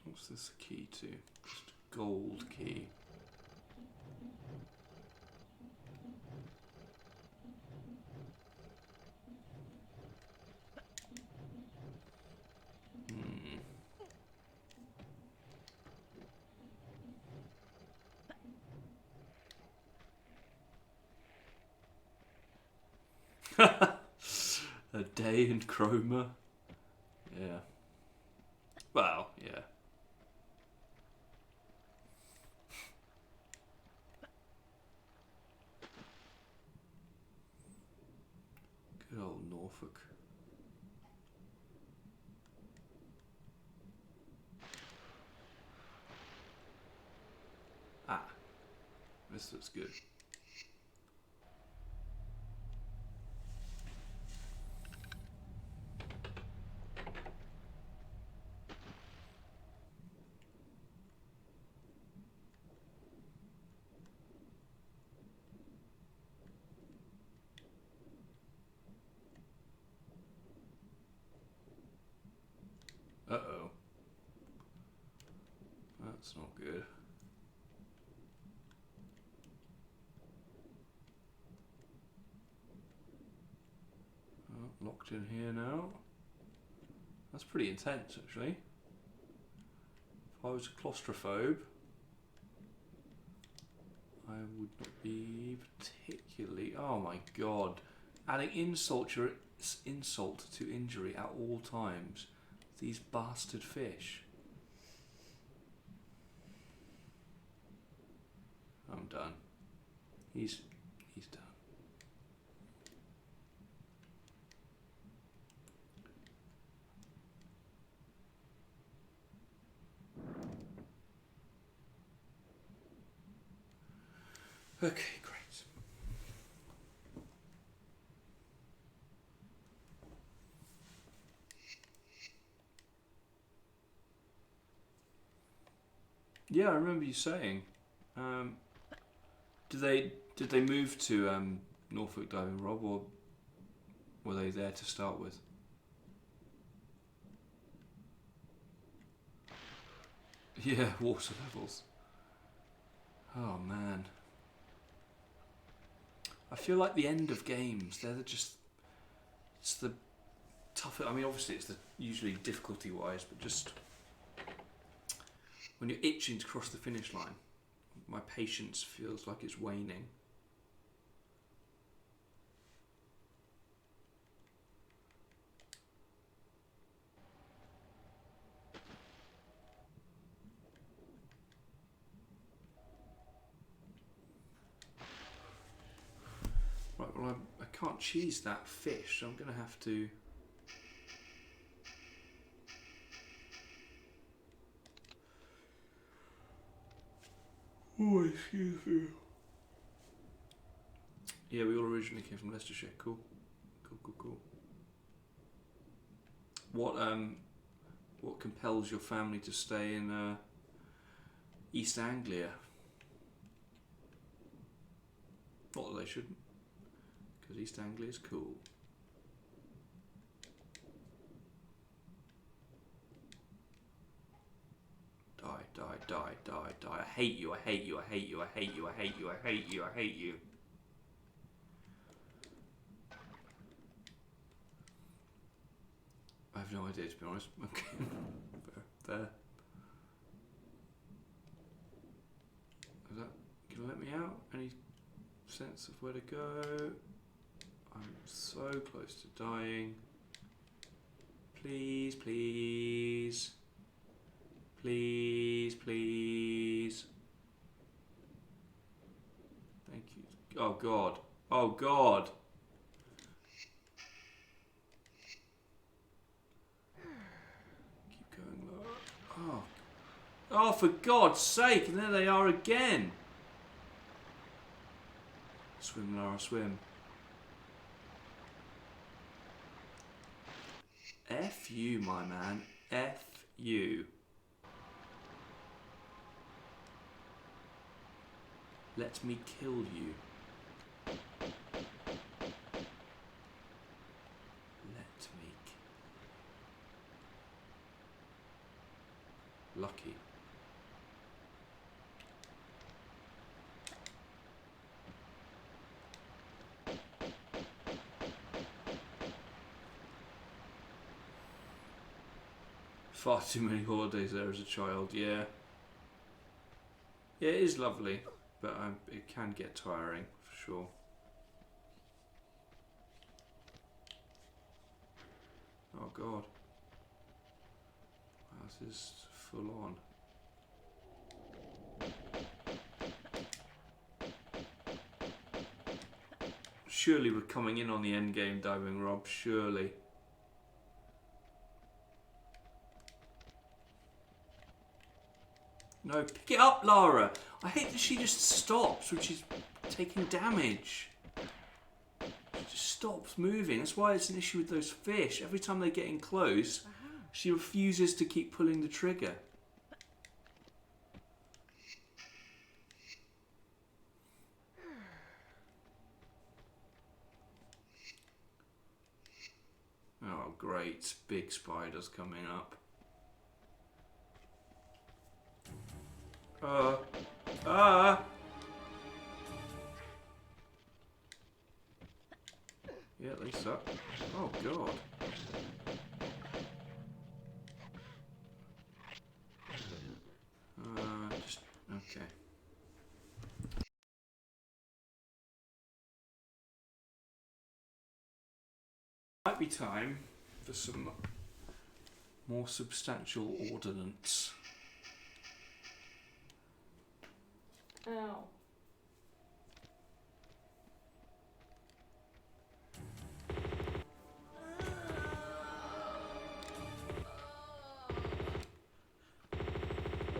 What's this key to? Just a gold key. A day in Chroma. Yeah. Well, yeah. Good old Norfolk. Ah. This looks good. Uh-oh. That's not good. Oh, locked in here now. That's pretty intense, actually. If I was a claustrophobe, I would not be particularly... Oh my god. Adding insult to injury at all times. These bastard fish. I'm done. He's done. Okay, great. Yeah, I remember you saying. Did they move to Norfolk Diving, Rob, or were they there to start with? Yeah, water levels. Oh man. I feel like the end of games, it's the tougher, I mean obviously it's the usually difficulty wise, but just when you're itching to cross the finish line, my patience feels like it's waning. Right, well I can't cheese that fish, so I'm going to have to... Oh, excuse me. Yeah, we all originally came from Leicestershire. Cool. Cool. What compels your family to stay in East Anglia? Not that they shouldn't, because East Anglia is cool. Die. I hate you. I have no idea, to be honest. Okay. There. Is that gonna let me out? Any sense of where to go? I'm so close to dying. Please. Thank you. Oh God. Keep going lower. Oh, for God's sake, and there they are again. Swim, Lara, swim. F you, my man. F you. Let me kill you. Lucky. Far too many holidays there as a child, yeah. Yeah, it is lovely, but it can get tiring, for sure. Oh God. Wow, this is full on. Surely we're coming in on the end game, Diving Rob, surely. No, pick it up, Lara. I hate that she just stops when she's taking damage. She just stops moving. That's why it's an issue with those fish. Every time they get in close, she refuses to keep pulling the trigger. Oh, great. Big spiders coming up. Yeah, they suck. Oh, God. Okay. Might be time for some more substantial ordnance. Ow.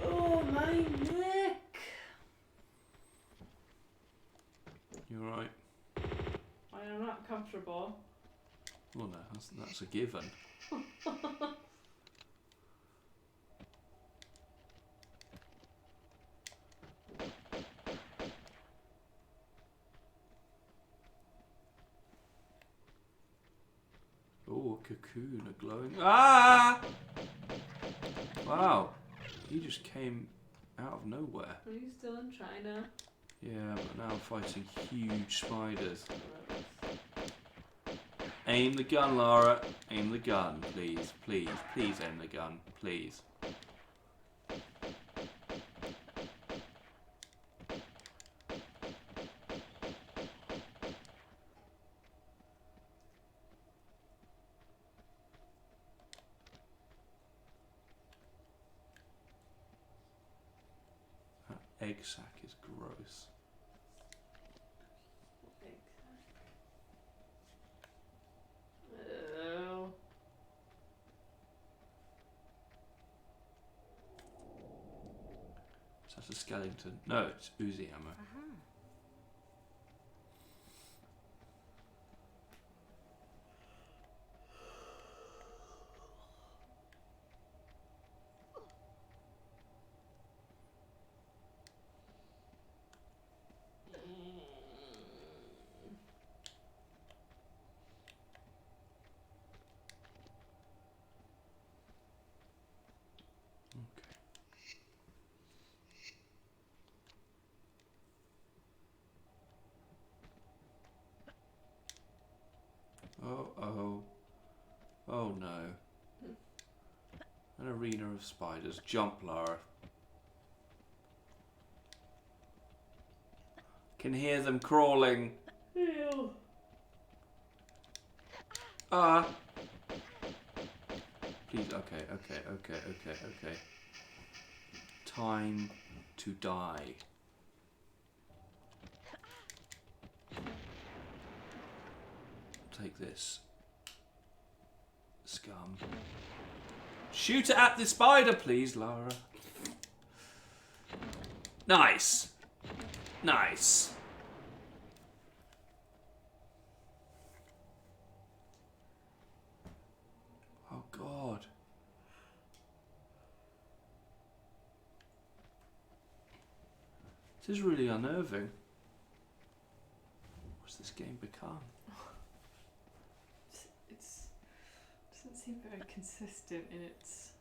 Oh, my neck! You alright? I am not comfortable. Well, no, that's a given. Oh, a cocoon, a glowing... Ah! Wow. He just came out of nowhere. Are you still in China? Yeah, but now I'm fighting huge spiders. Aim the gun, Lara. Aim the gun, please. Please aim the gun. Please. That egg sac is gross. Oh. Is that a skeleton. No, it's Uzi ammo. Oh no. An arena of spiders. Jump, Lara. Can hear them crawling. Ew. Ah. Please, okay. Time to die. Take this. Scum. Shoot it at the spider, please, Lara. Nice. Nice. Oh, God. This is really unnerving. What's this game become? It's doesn't seem very consistent in its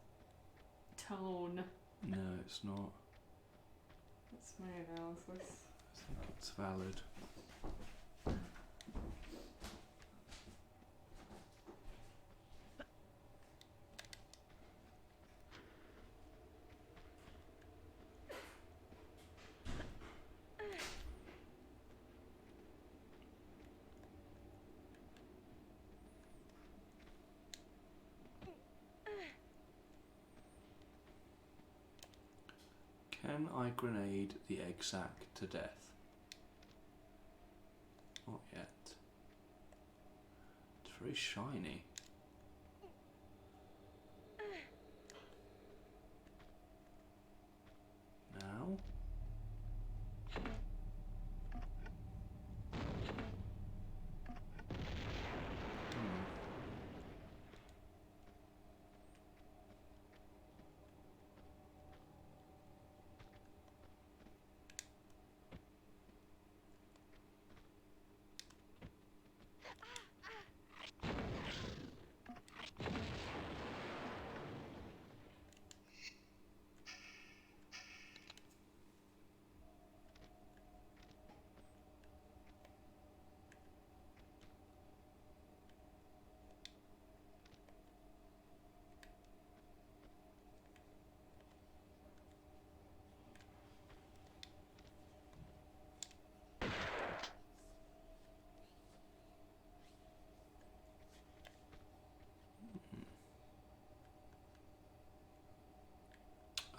tone. No, it's not. That's my analysis. I think it's valid. Can I grenade the egg sac to death? Not yet. It's very shiny. Now?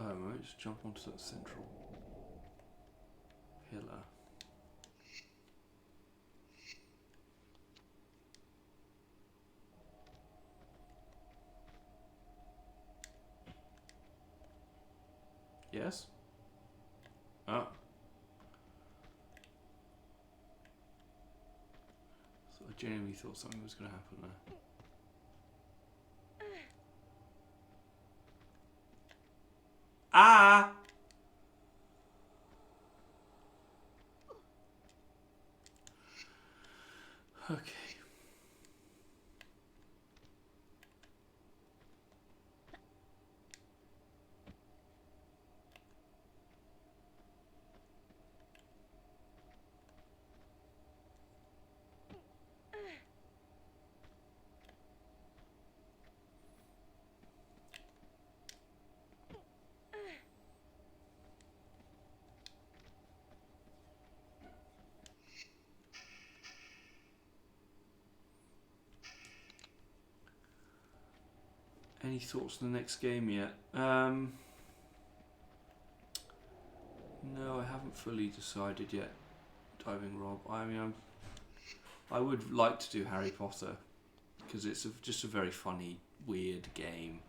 Oh, I might just jump onto that central pillar. Yes? Oh. So I genuinely thought something was going to happen there. Ah! Okay. Any thoughts on the next game yet? No, I haven't fully decided yet. Diving Rob. I mean, I would like to do Harry Potter because it's just a very funny, weird game.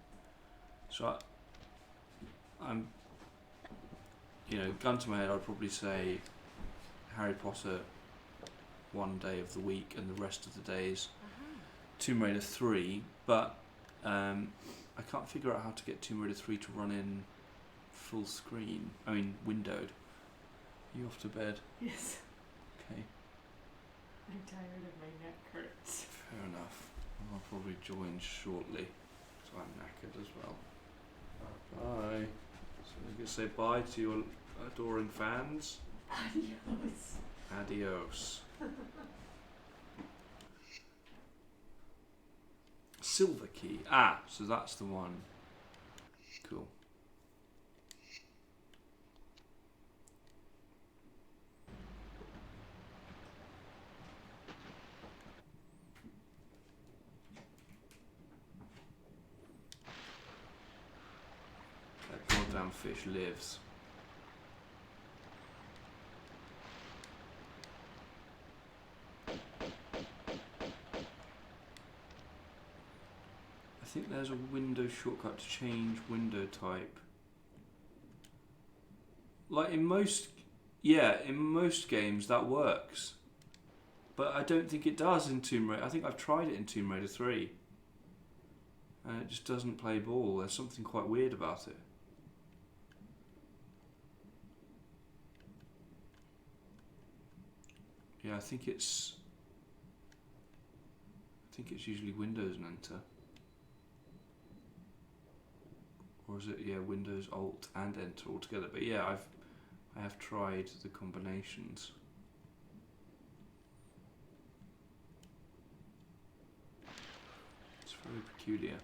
So I'm, you know, gun to my head, I'd probably say Harry Potter one day of the week, and the rest of the days Tomb Raider 3. But I can't figure out how to get Tomb Raider 3 to run in full screen. I mean, windowed. You off to bed? Yes. Okay. I'm tired of my neck hurts. Fair enough. I'll probably join shortly, so I'm knackered as well. Bye. So you can say bye to your adoring fans. Adios. Adios. Silver key. Ah, so that's the one. Cool. That goddamn fish lives. I think there's a window shortcut to change window type. Like in most games that works. But I don't think it does in Tomb Raider. I think I've tried it in Tomb Raider 3. And it just doesn't play ball. There's something quite weird about it. Yeah, I think it's usually Windows and Enter. Or is it, yeah, Windows, Alt and Enter all together. But yeah, I have tried the combinations. It's very peculiar.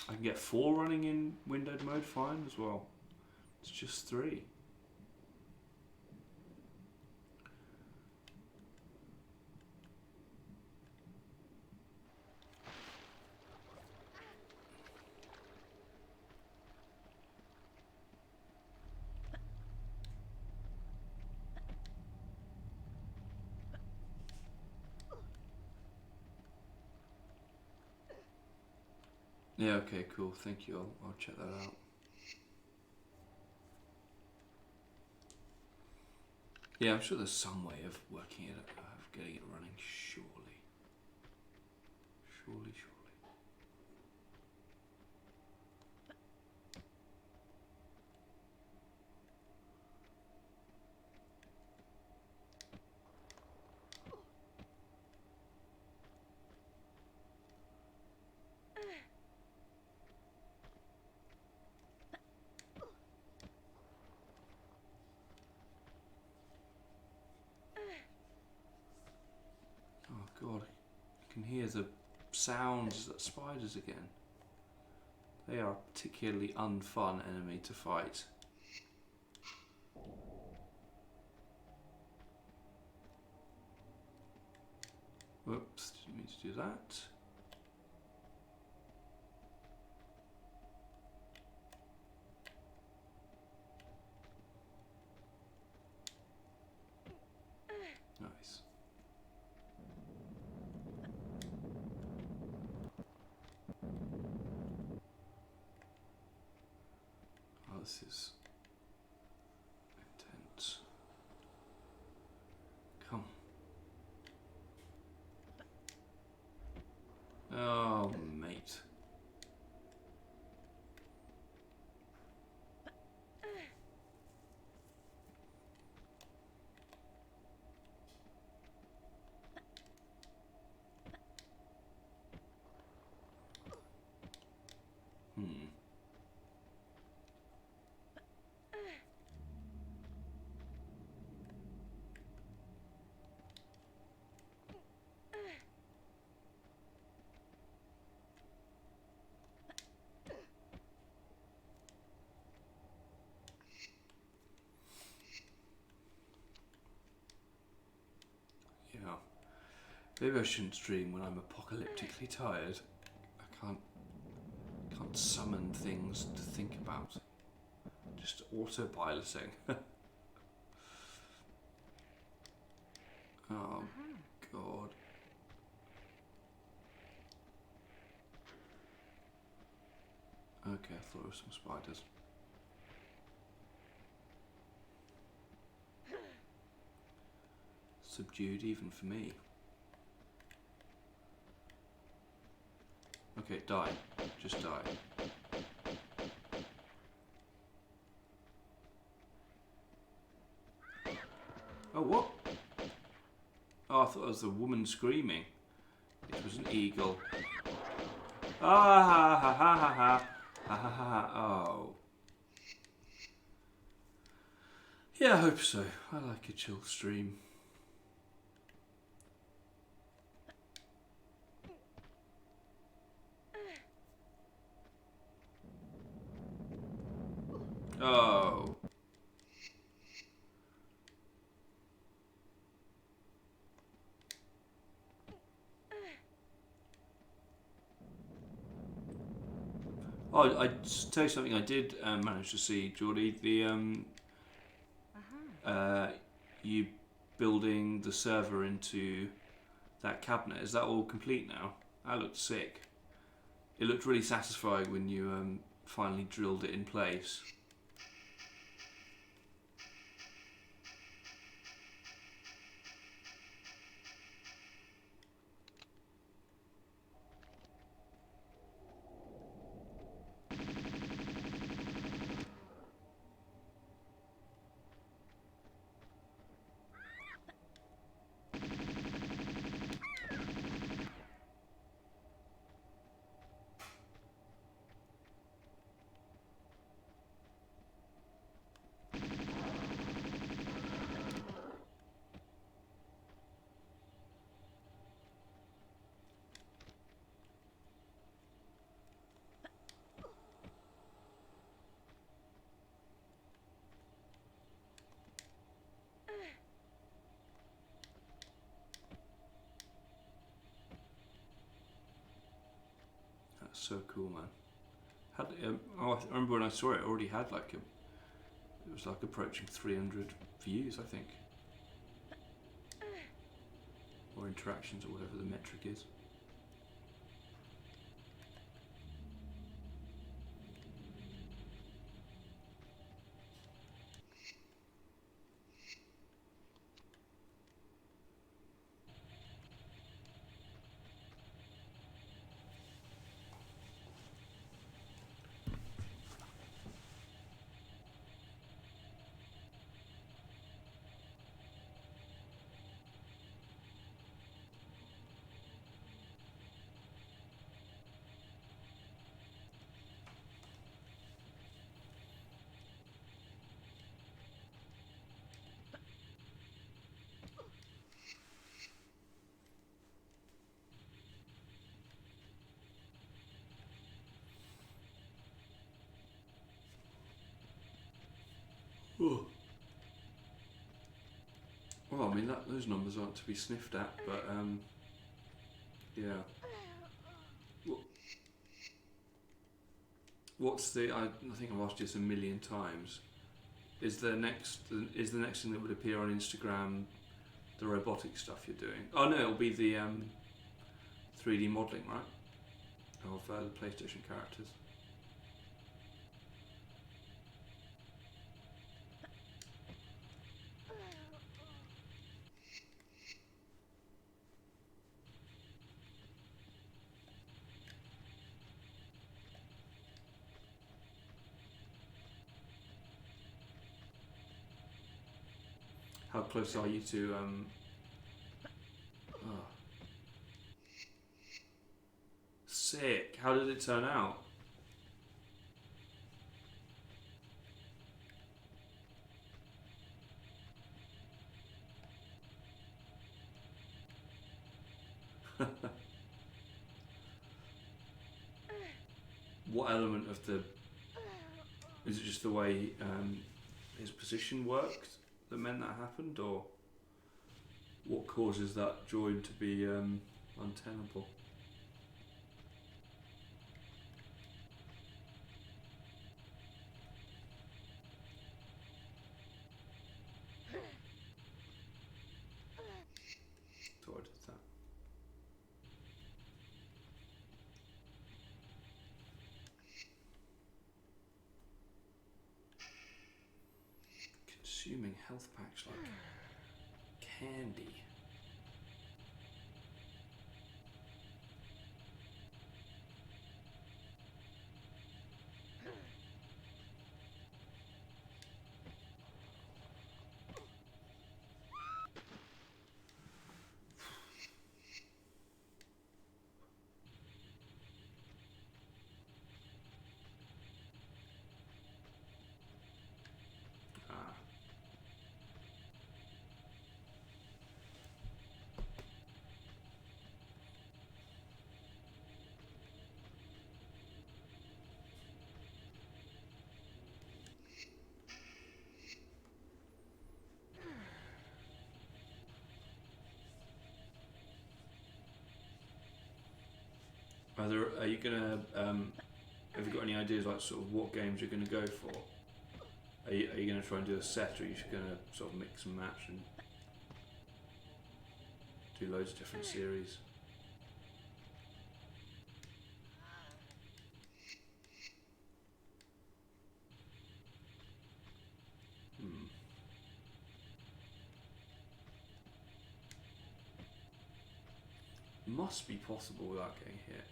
I can get 4 running in windowed mode fine as well. It's just 3. Yeah, okay, cool. Thank you. I'll check that out. Yeah, I'm sure there's some way of working it, of getting it running, surely. Surely. Oh god, I can hear the sounds of spiders again. They are a particularly unfun enemy to fight. Whoops, didn't mean to do that. Nice. Oh, this is intense. Come. Oh, mate. Hmm. Yeah. Maybe I shouldn't stream when I'm apocalyptically tired. I can't summon things to think about. Just autopiloting. Oh god. Okay, I thought it was some spiders. Subdued even for me. Okay, die. Just die. Oh, what? Oh, I thought it was a woman screaming. It was an eagle. Ah, ha, ha, ha, ha, ha. Ha, ha, ha, ha. Oh. Yeah, I hope so. I like a chill stream. Oh. Oh, I just tell you something. I did manage to see, Geordie. You building the server into that cabinet. Is that all complete now? That looked sick. It looked really satisfying when you finally drilled it in place. That's so cool, man. I remember when I saw it, it already had like it was like approaching 300 views, I think, or interactions, or whatever the metric is. Oh. Well, I mean, those numbers aren't to be sniffed at, but yeah. What's the? I think I've asked you this a million times. Is the next thing that would appear on Instagram the robotic stuff you're doing? Oh no, it'll be the 3D modelling, right? Of the PlayStation characters. How close are you to oh. Sick. How did it turn out? What element of the... Is it just the way his position worked that meant that happened, or what causes that join to be untenable? Thought I did that. assuming health packs like candy. Ah. Are you gonna have you got any ideas like sort of what games you're gonna go for? Are you gonna try and do a set, or are you just gonna sort of mix and match and do loads of different series? Hmm. Must be possible without getting hit.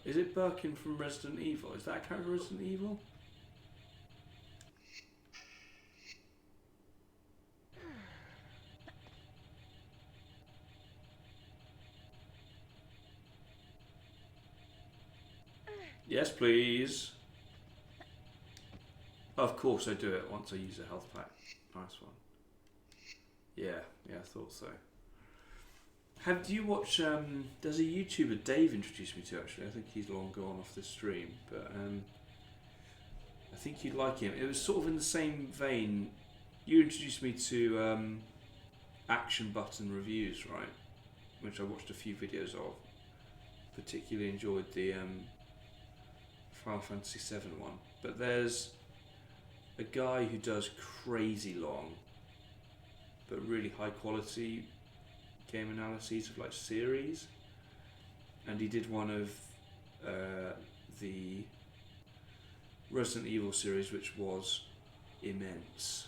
Is it Birkin from Resident Evil? Is that a character Resident Evil? Yes, please. Of course I do it once I use a health pack. Nice one. Yeah, I thought so. Do you watch, there's a YouTuber Dave introduced me to actually. I think he's long gone off the stream, but I think you'd like him. It was sort of in the same vein. You introduced me to Action Button reviews, right? Which I watched a few videos of. Particularly enjoyed the Final Fantasy VII one. But there's a guy who does crazy long, but really high quality game analyses of like series, and he did one of the Resident Evil series, which was immense.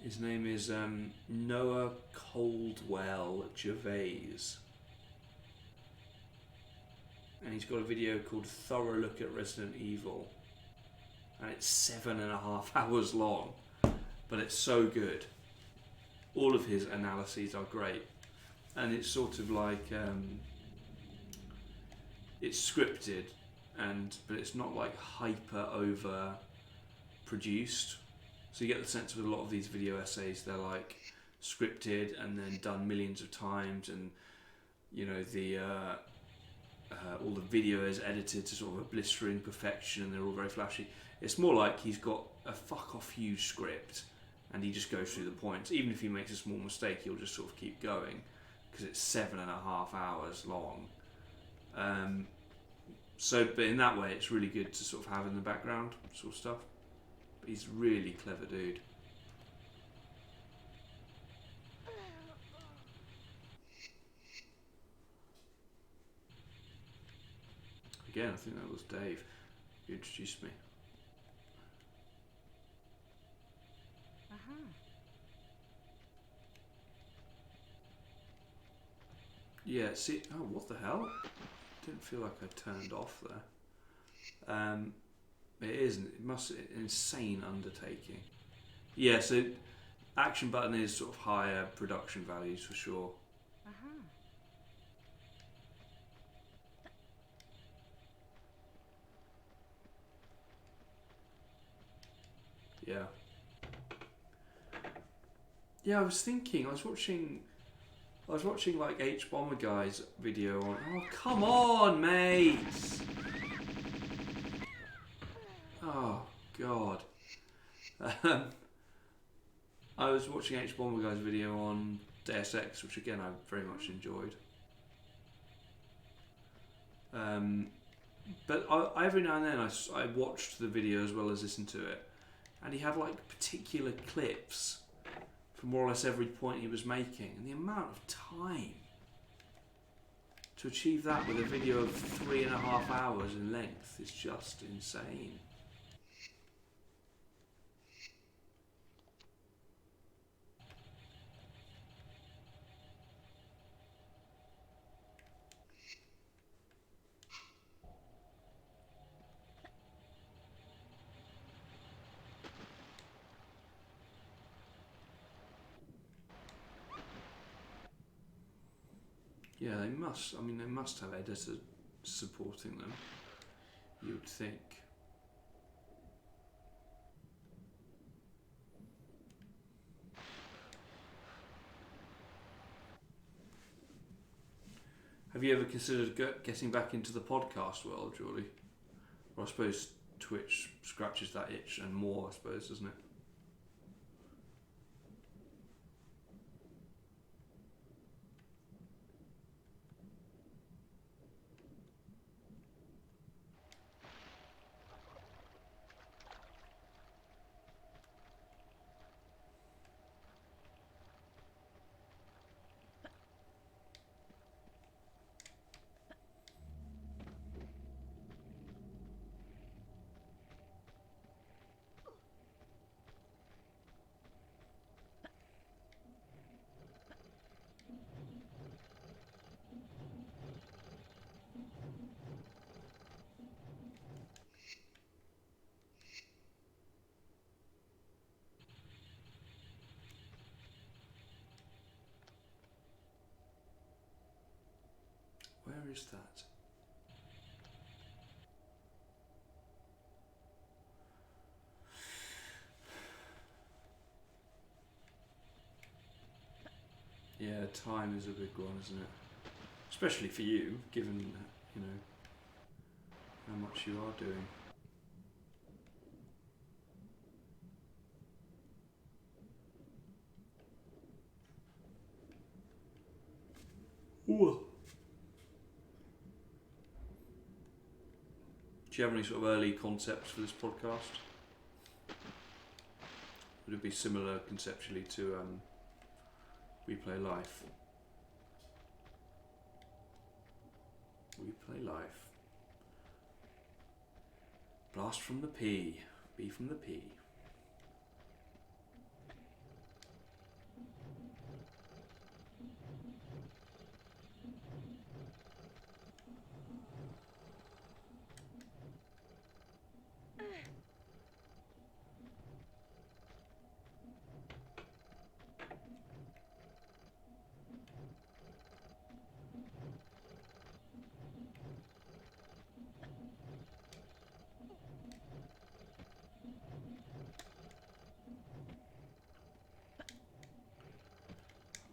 His name is Noah Coldwell Gervais, and he's got a video called Thorough Look at Resident Evil, and it's 7.5 hours long, but it's so good. All of his analyses are great, and it's sort of like it's scripted, but it's not like hyper over produced. So you get the sense with a lot of these video essays, they're like scripted and then done millions of times, and you know all the video is edited to sort of a blistering perfection, and they're all very flashy. It's more like he's got a fuck off huge script, and he just goes through the points. Even if he makes a small mistake, he'll just sort of keep going because it's 7.5 hours long. But in that way, it's really good to sort of have in the background sort of stuff. But he's a really clever dude. Again, I think that was Dave who introduced me. Yeah, see, oh, what the hell? Didn't feel like I turned off there. It must be an insane undertaking. Yeah, so Action Button is sort of higher production values for sure. Yeah, I was thinking. I was watching like Hbomberguy's video on. Oh, come on, mate! Oh God. Um, I was watching Hbomberguy's video on Deus Ex, which again I very much enjoyed. But every now and then I watched the video as well as listened to it, and he had like particular clips for more or less every point he was making, and the amount of time to achieve that with a video of 3.5 hours in length is just insane. Yeah, they must. I mean, they must have editors supporting them. You would think. Have you ever considered getting back into the podcast world, Geordie? Well, I suppose Twitch scratches that itch and more, I suppose, doesn't it? Where is that? Yeah, time is a big one, isn't it? Especially for you, given, you know, how much you are doing. Ooh. Do you have any sort of early concepts for this podcast? Would it be similar conceptually to We Play Life? We Play Life. Blast from the P. B from the P.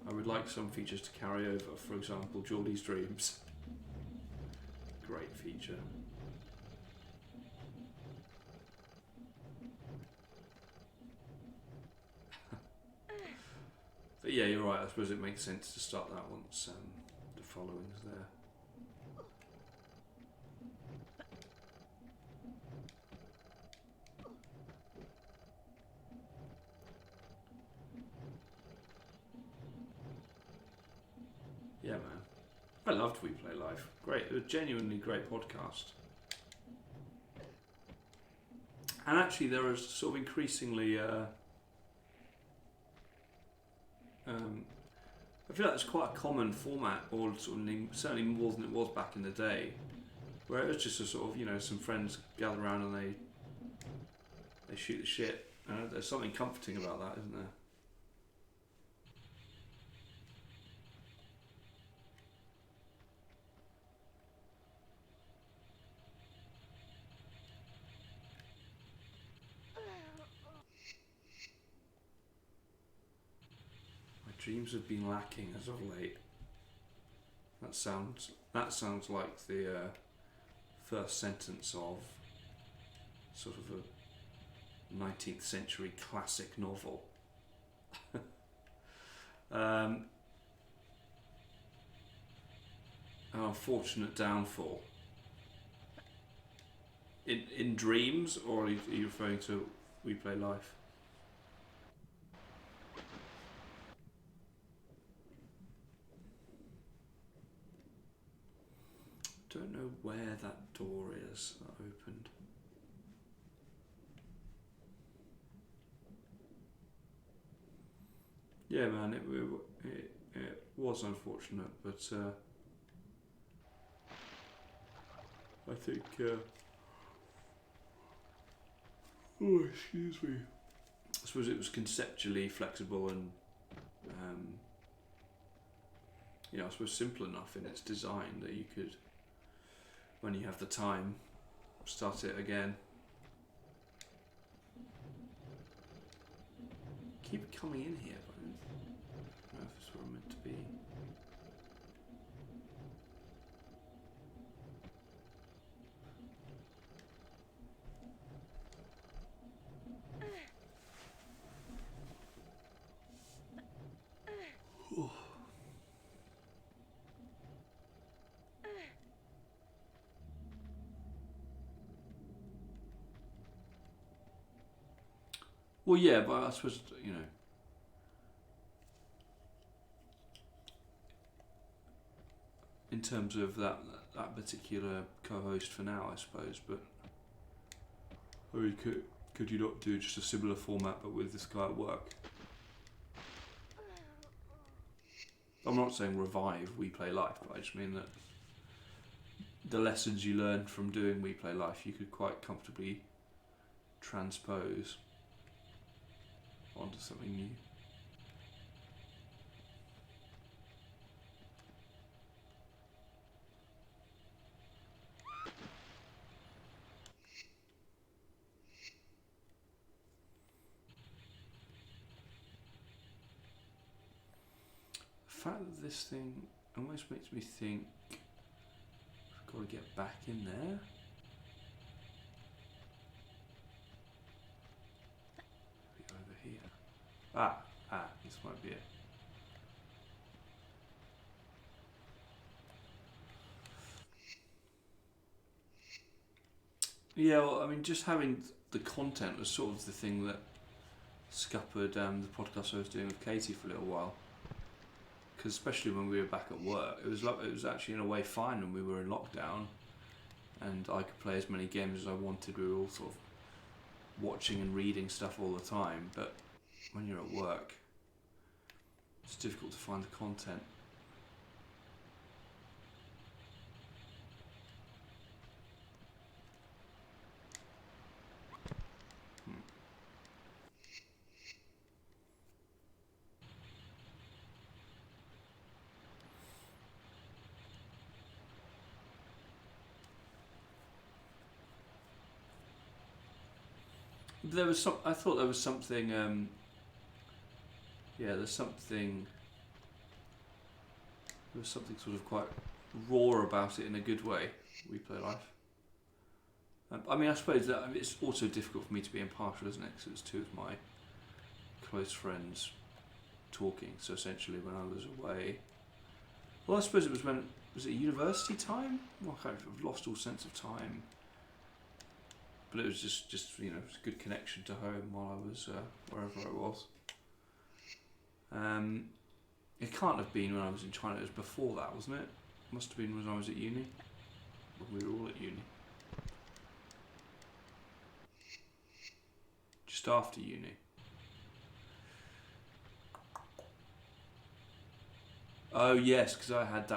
I would like some features to carry over, for example, Geordie's Dreams. Great feature. But yeah, you're right, I suppose it makes sense to start that once the following's there. Yeah, man. I loved We Play Life. Great. A genuinely great podcast. And actually, there is sort of increasingly... I feel like it's quite a common format, or sort of certainly more than it was back in the day, where it was just a sort of, you know, some friends gather around and they shoot the shit. There's something comforting about that, isn't there? Dreams have been lacking as of late. That sounds like the first sentence of sort of a 19th century classic novel. An unfortunate downfall. In dreams, or are you referring to We Play Life? Don't know where that door is that opened. Yeah, man, it was unfortunate, but I think. Oh, excuse me. I suppose it was conceptually flexible and, I suppose simple enough in its design that you could, when you have the time, start it again. Keep coming in here, but I don't know if it's where I'm meant to be. Well, yeah, but I suppose, in terms of that particular co-host for now, I suppose, but I mean, could you not do just a similar format but with this guy at work? I'm not saying revive We Play Life, but I just mean that the lessons you learned from doing We Play Life, you could quite comfortably transpose onto something new. The fact that this thing almost makes me think I've got to get back in there. Maybe over here. This might be it. Yeah, well, I mean, just having the content was sort of the thing that scuppered the podcast I was doing with Katie for a little while. Because especially when we were back at work, it was actually in a way fine when we were in lockdown, and I could play as many games as I wanted. We were all sort of watching and reading stuff all the time, but when you're at work, it's difficult to find the content. There was some. I thought there was something. There's something. There was something sort of quite raw about it in a good way. We Play Life. I mean, I suppose that it's also difficult for me to be impartial, isn't it? Because it was two of my close friends talking. So essentially, when I was away, well, I suppose it was was it university time? Well, I kind of lost all sense of time. But it was just it was a good connection to home while I was wherever I was. It can't have been when I was in China. It was before that, wasn't it? It must have been when I was at uni. When we were all at uni. Just after uni. Oh yes, because I had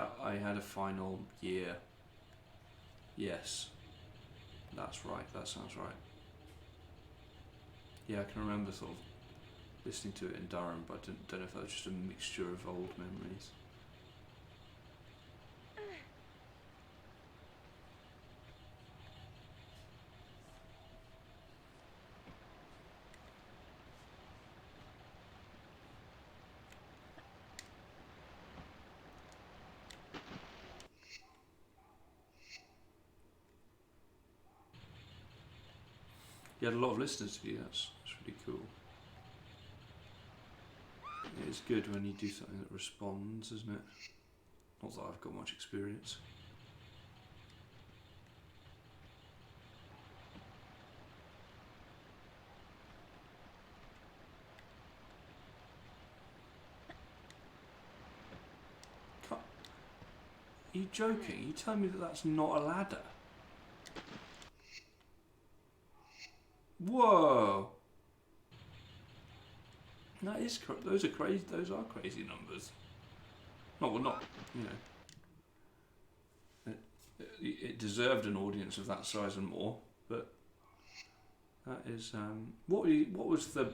a final year. Yes. That's right, that sounds right. Yeah, I can remember sort of listening to it in Durham, but I don't know if that was just a mixture of old memories. You had a lot of listeners to you. That's really cool. It's good when you do something that responds, isn't it? Not that I've got much experience. Are you joking? You telling me that that's not a ladder? Whoa! That is those are crazy. Those are crazy numbers. No, well, not you know. It deserved an audience of that size and more, but that is what was the?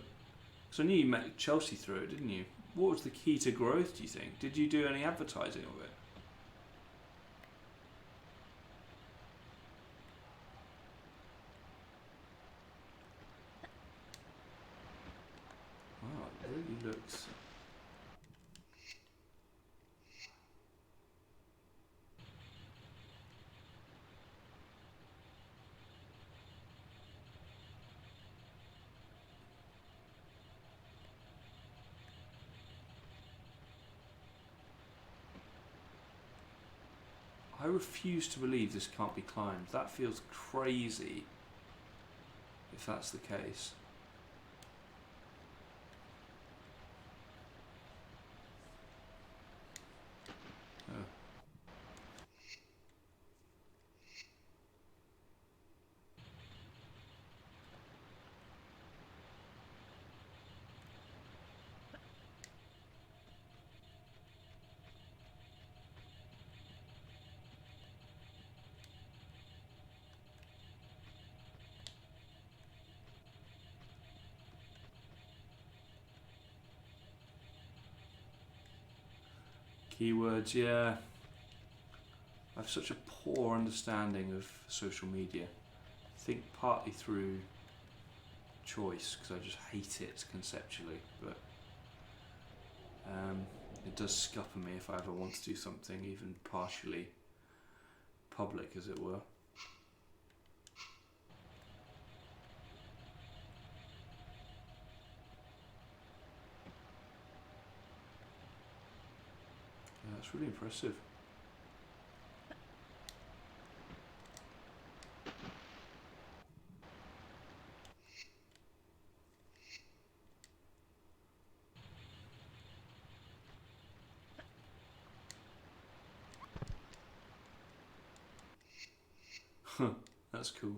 Because I knew you met Chelsea through it, didn't you? What was the key to growth? Do you think? Did you do any advertising of it? Wow, it really looks. I refuse to believe this can't be climbed. That feels crazy. If that's the case. Oh. Keywords, yeah. I have such a poor understanding of social media. I think partly through choice, because I just hate it conceptually, but it does scupper me if I ever want to do something even partially public, as it were. Yeah, that's really impressive. That's cool.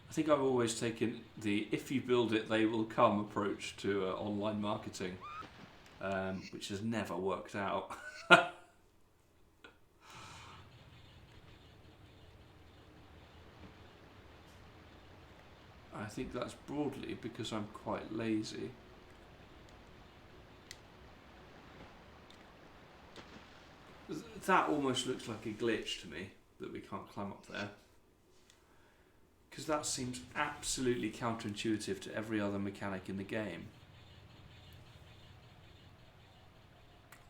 I think I've always taken the if you build it, they will come approach to online marketing, which has never worked out. I think that's broadly because I'm quite lazy. That almost looks like a glitch to me, that we can't climb up there. Because that seems absolutely counterintuitive to every other mechanic in the game.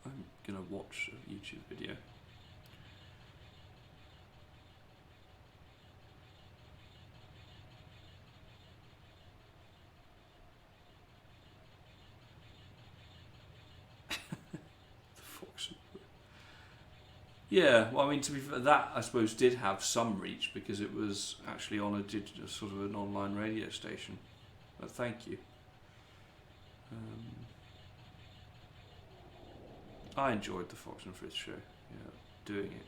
I'm going to watch a YouTube video. The fox. Yeah, well, I mean, to be fair, that I suppose did have some reach because it was actually on a digital, sort of an online radio station. But thank you. I enjoyed the Fox and Fritz show. Yeah, doing it.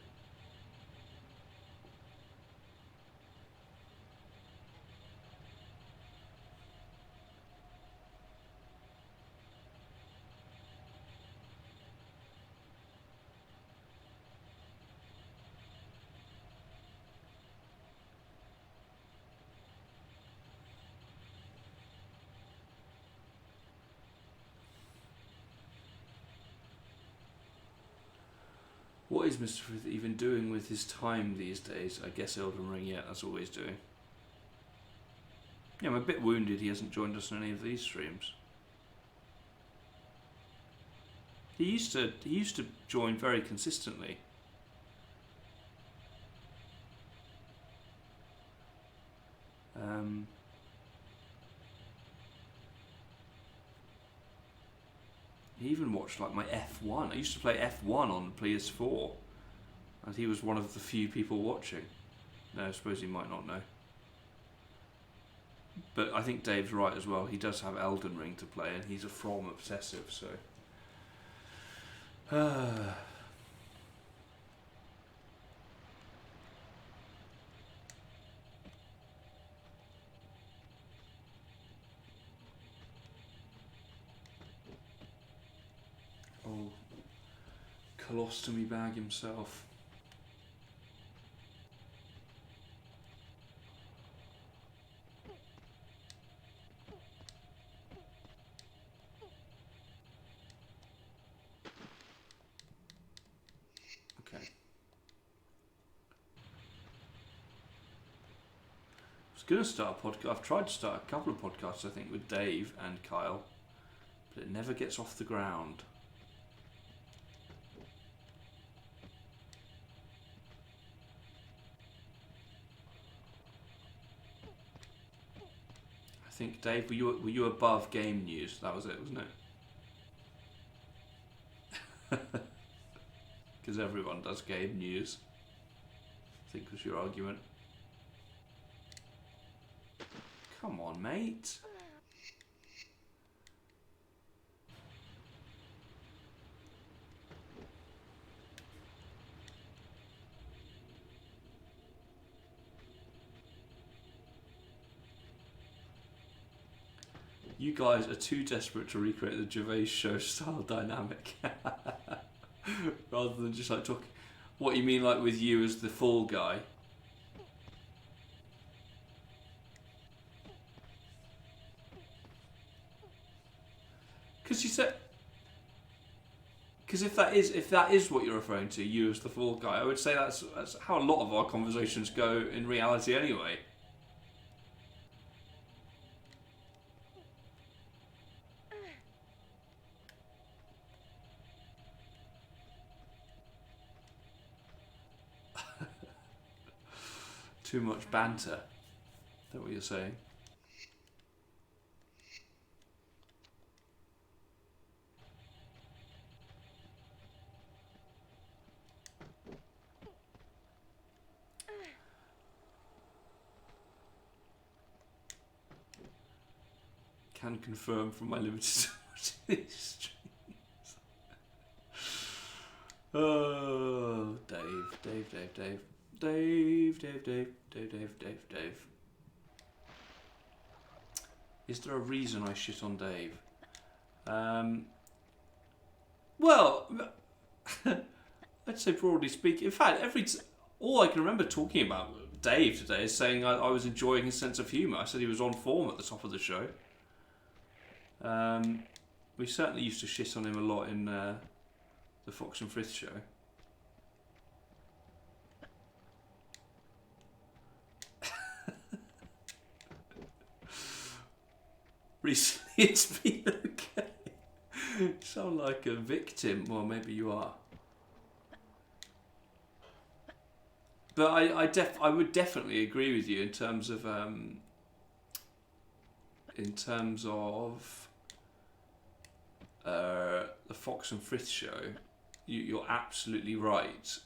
What is Mr. Frith even doing with his time these days? I guess Elden Ring, yeah, that's always doing. Yeah, I'm a bit wounded he hasn't joined us on any of these streams. He used to join very consistently. He even watched like my F1. I used to play F1 on PS4, and he was one of the few people watching. No, I suppose he might not know. But I think Dave's right as well. He does have Elden Ring to play, and he's a From obsessive, so. Oh, colostomy bag himself. Okay. I was going to start a podcast. I've tried to start a couple of podcasts, I think, with Dave and Kyle, but it never gets off the ground. I think, Dave, were you above game news? That was it, wasn't it? Because everyone does game news, I think was your argument. Come on, mate. You guys are too desperate to recreate the Gervais show style dynamic. Rather than just like talking. What you mean, like with you as the fall guy? Because you said. Because if that is what you're referring to, you as the fall guy, I would say that's how a lot of our conversations go in reality anyway. Too much banter. Is that what you're saying? Can confirm from my limited watching these streams. Oh, Dave. Is there a reason I shit on Dave? Well, I'd say broadly speaking. In fact, all I can remember talking about Dave today is saying I was enjoying his sense of humour. I said he was on form at the top of the show. We certainly used to shit on him a lot in the Fox and Frith show. Recently it's been okay. You sound like a victim. Well, maybe you are. But I would definitely agree with you in terms of the Fox and Frith show. You're absolutely right.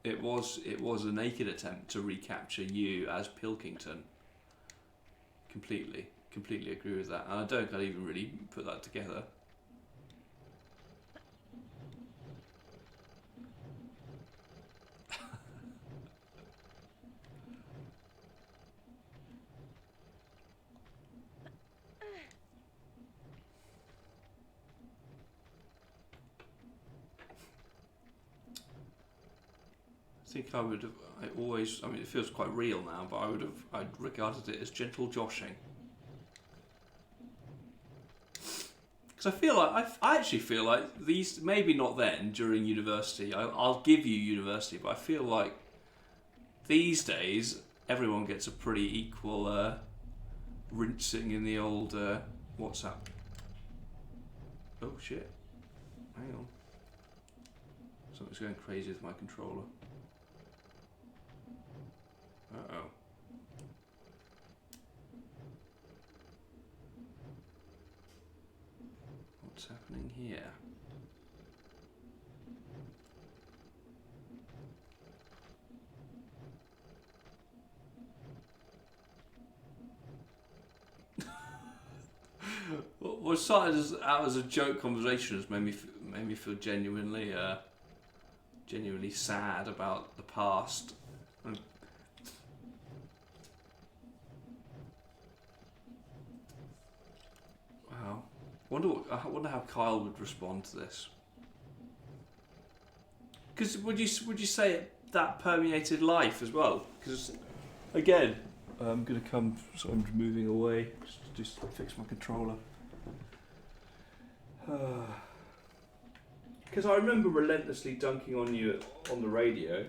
It was a naked attempt to recapture you as Pilkington. Completely agree with that. And I don't think I'd even really put that together. I think I would have. I mean, it feels quite real now, but I'd regarded it as gentle joshing. Because I actually feel like these, maybe not then during university. I'll give you university, but I feel like these days everyone gets a pretty equal rinsing in the old WhatsApp. Oh shit! Hang on, something's going crazy with my controller. Uh-oh. What's happening here? What started out as a joke conversation has made me feel genuinely sad about the past. Wow. I wonder how Kyle would respond to this. Because would you say that permeated life as well? Because again, I'm gonna come. So I'm moving away just to fix my controller. Because I remember relentlessly dunking on you on the radio,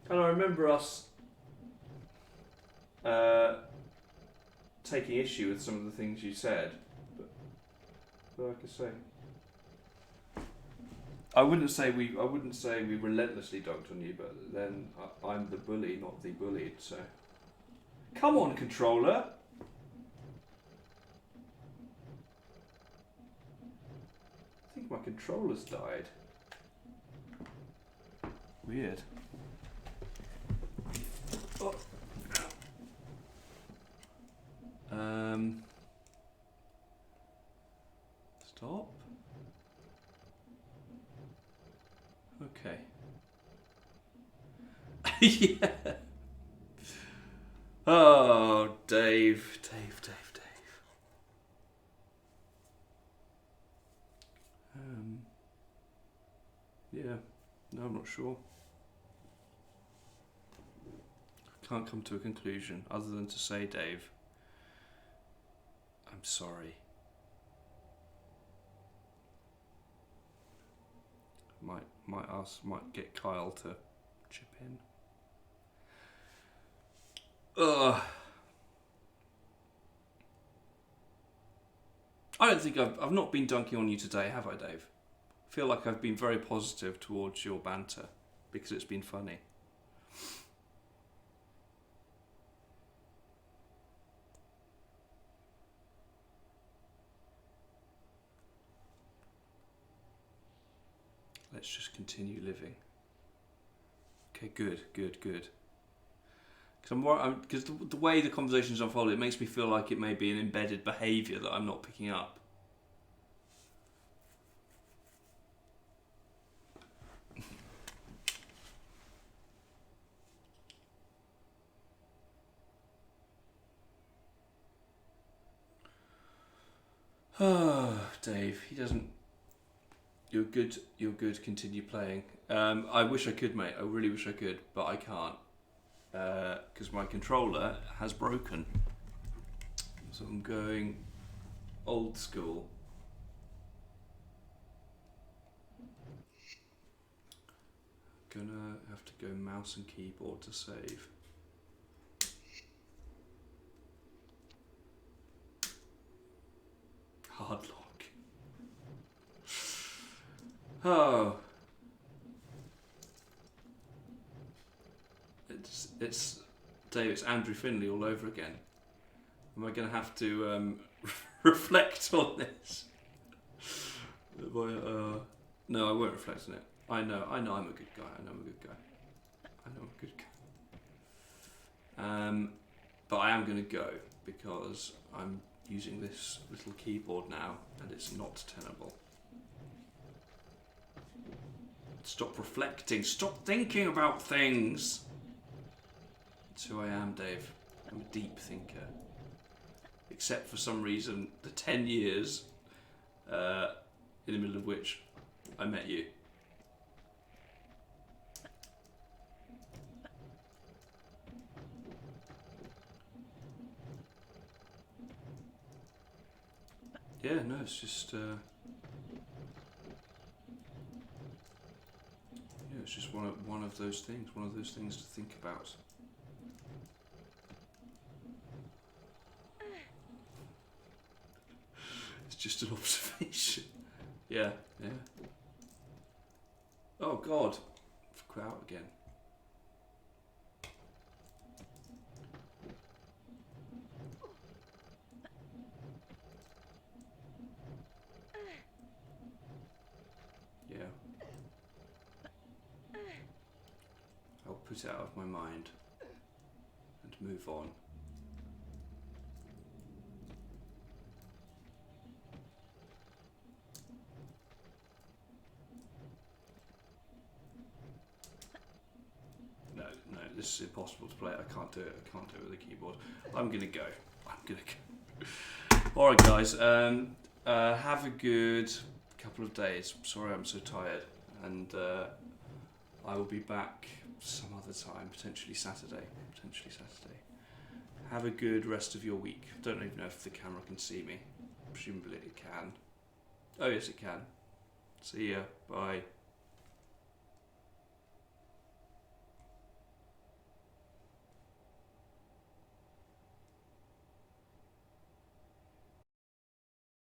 and I remember us taking issue with some of the things you said. But like I say, I wouldn't say we relentlessly dunked on you, but then I'm the bully, not the bullied. So, come on, controller. I think my controller's died. Weird. Oh. Stop. Okay. Yeah. Oh, Dave. Yeah. No, I'm not sure. Can't come to a conclusion other than to say, Dave, I'm sorry. Might get Kyle to chip in. Ugh. I don't think I've not been dunking on you today, have I, Dave? I feel like I've been very positive towards your banter because it's been funny. Let's just continue living. Okay, good. Because the way the conversation's unfolded, it makes me feel like it may be an embedded behaviour that I'm not picking up. Oh, Dave, he doesn't. You're good. Continue playing. I wish I could, mate. I really wish I could, but I can't because my controller has broken. So I'm going old school. Gonna have to go mouse and keyboard to save. Hard lock. Oh. It's Dave, it's Andrew Finley all over again. Am I going to have to reflect on this? No, I won't reflect on it. I know I'm a good guy. I know I'm a good guy. But I am going to go because I'm using this little keyboard now and it's not tenable. Stop reflecting. Stop thinking about things. That's who I am, Dave. I'm a deep thinker. Except for some reason, the 10 years in the middle of which I met you. Yeah, no, it's just it's just one of those things to think about. It's just an observation. Yeah. Oh God, quit out again. put it out of my mind and move on. No, this is impossible to play. I can't do it. I can't do it with a keyboard. I'm gonna go. All right, guys. Have a good couple of days. Sorry, I'm so tired, and I will be back some other time, potentially Saturday. Have a good rest of your week. Don't even know if the camera can see me. Presumably it can. Oh yes, it can. See ya. Bye.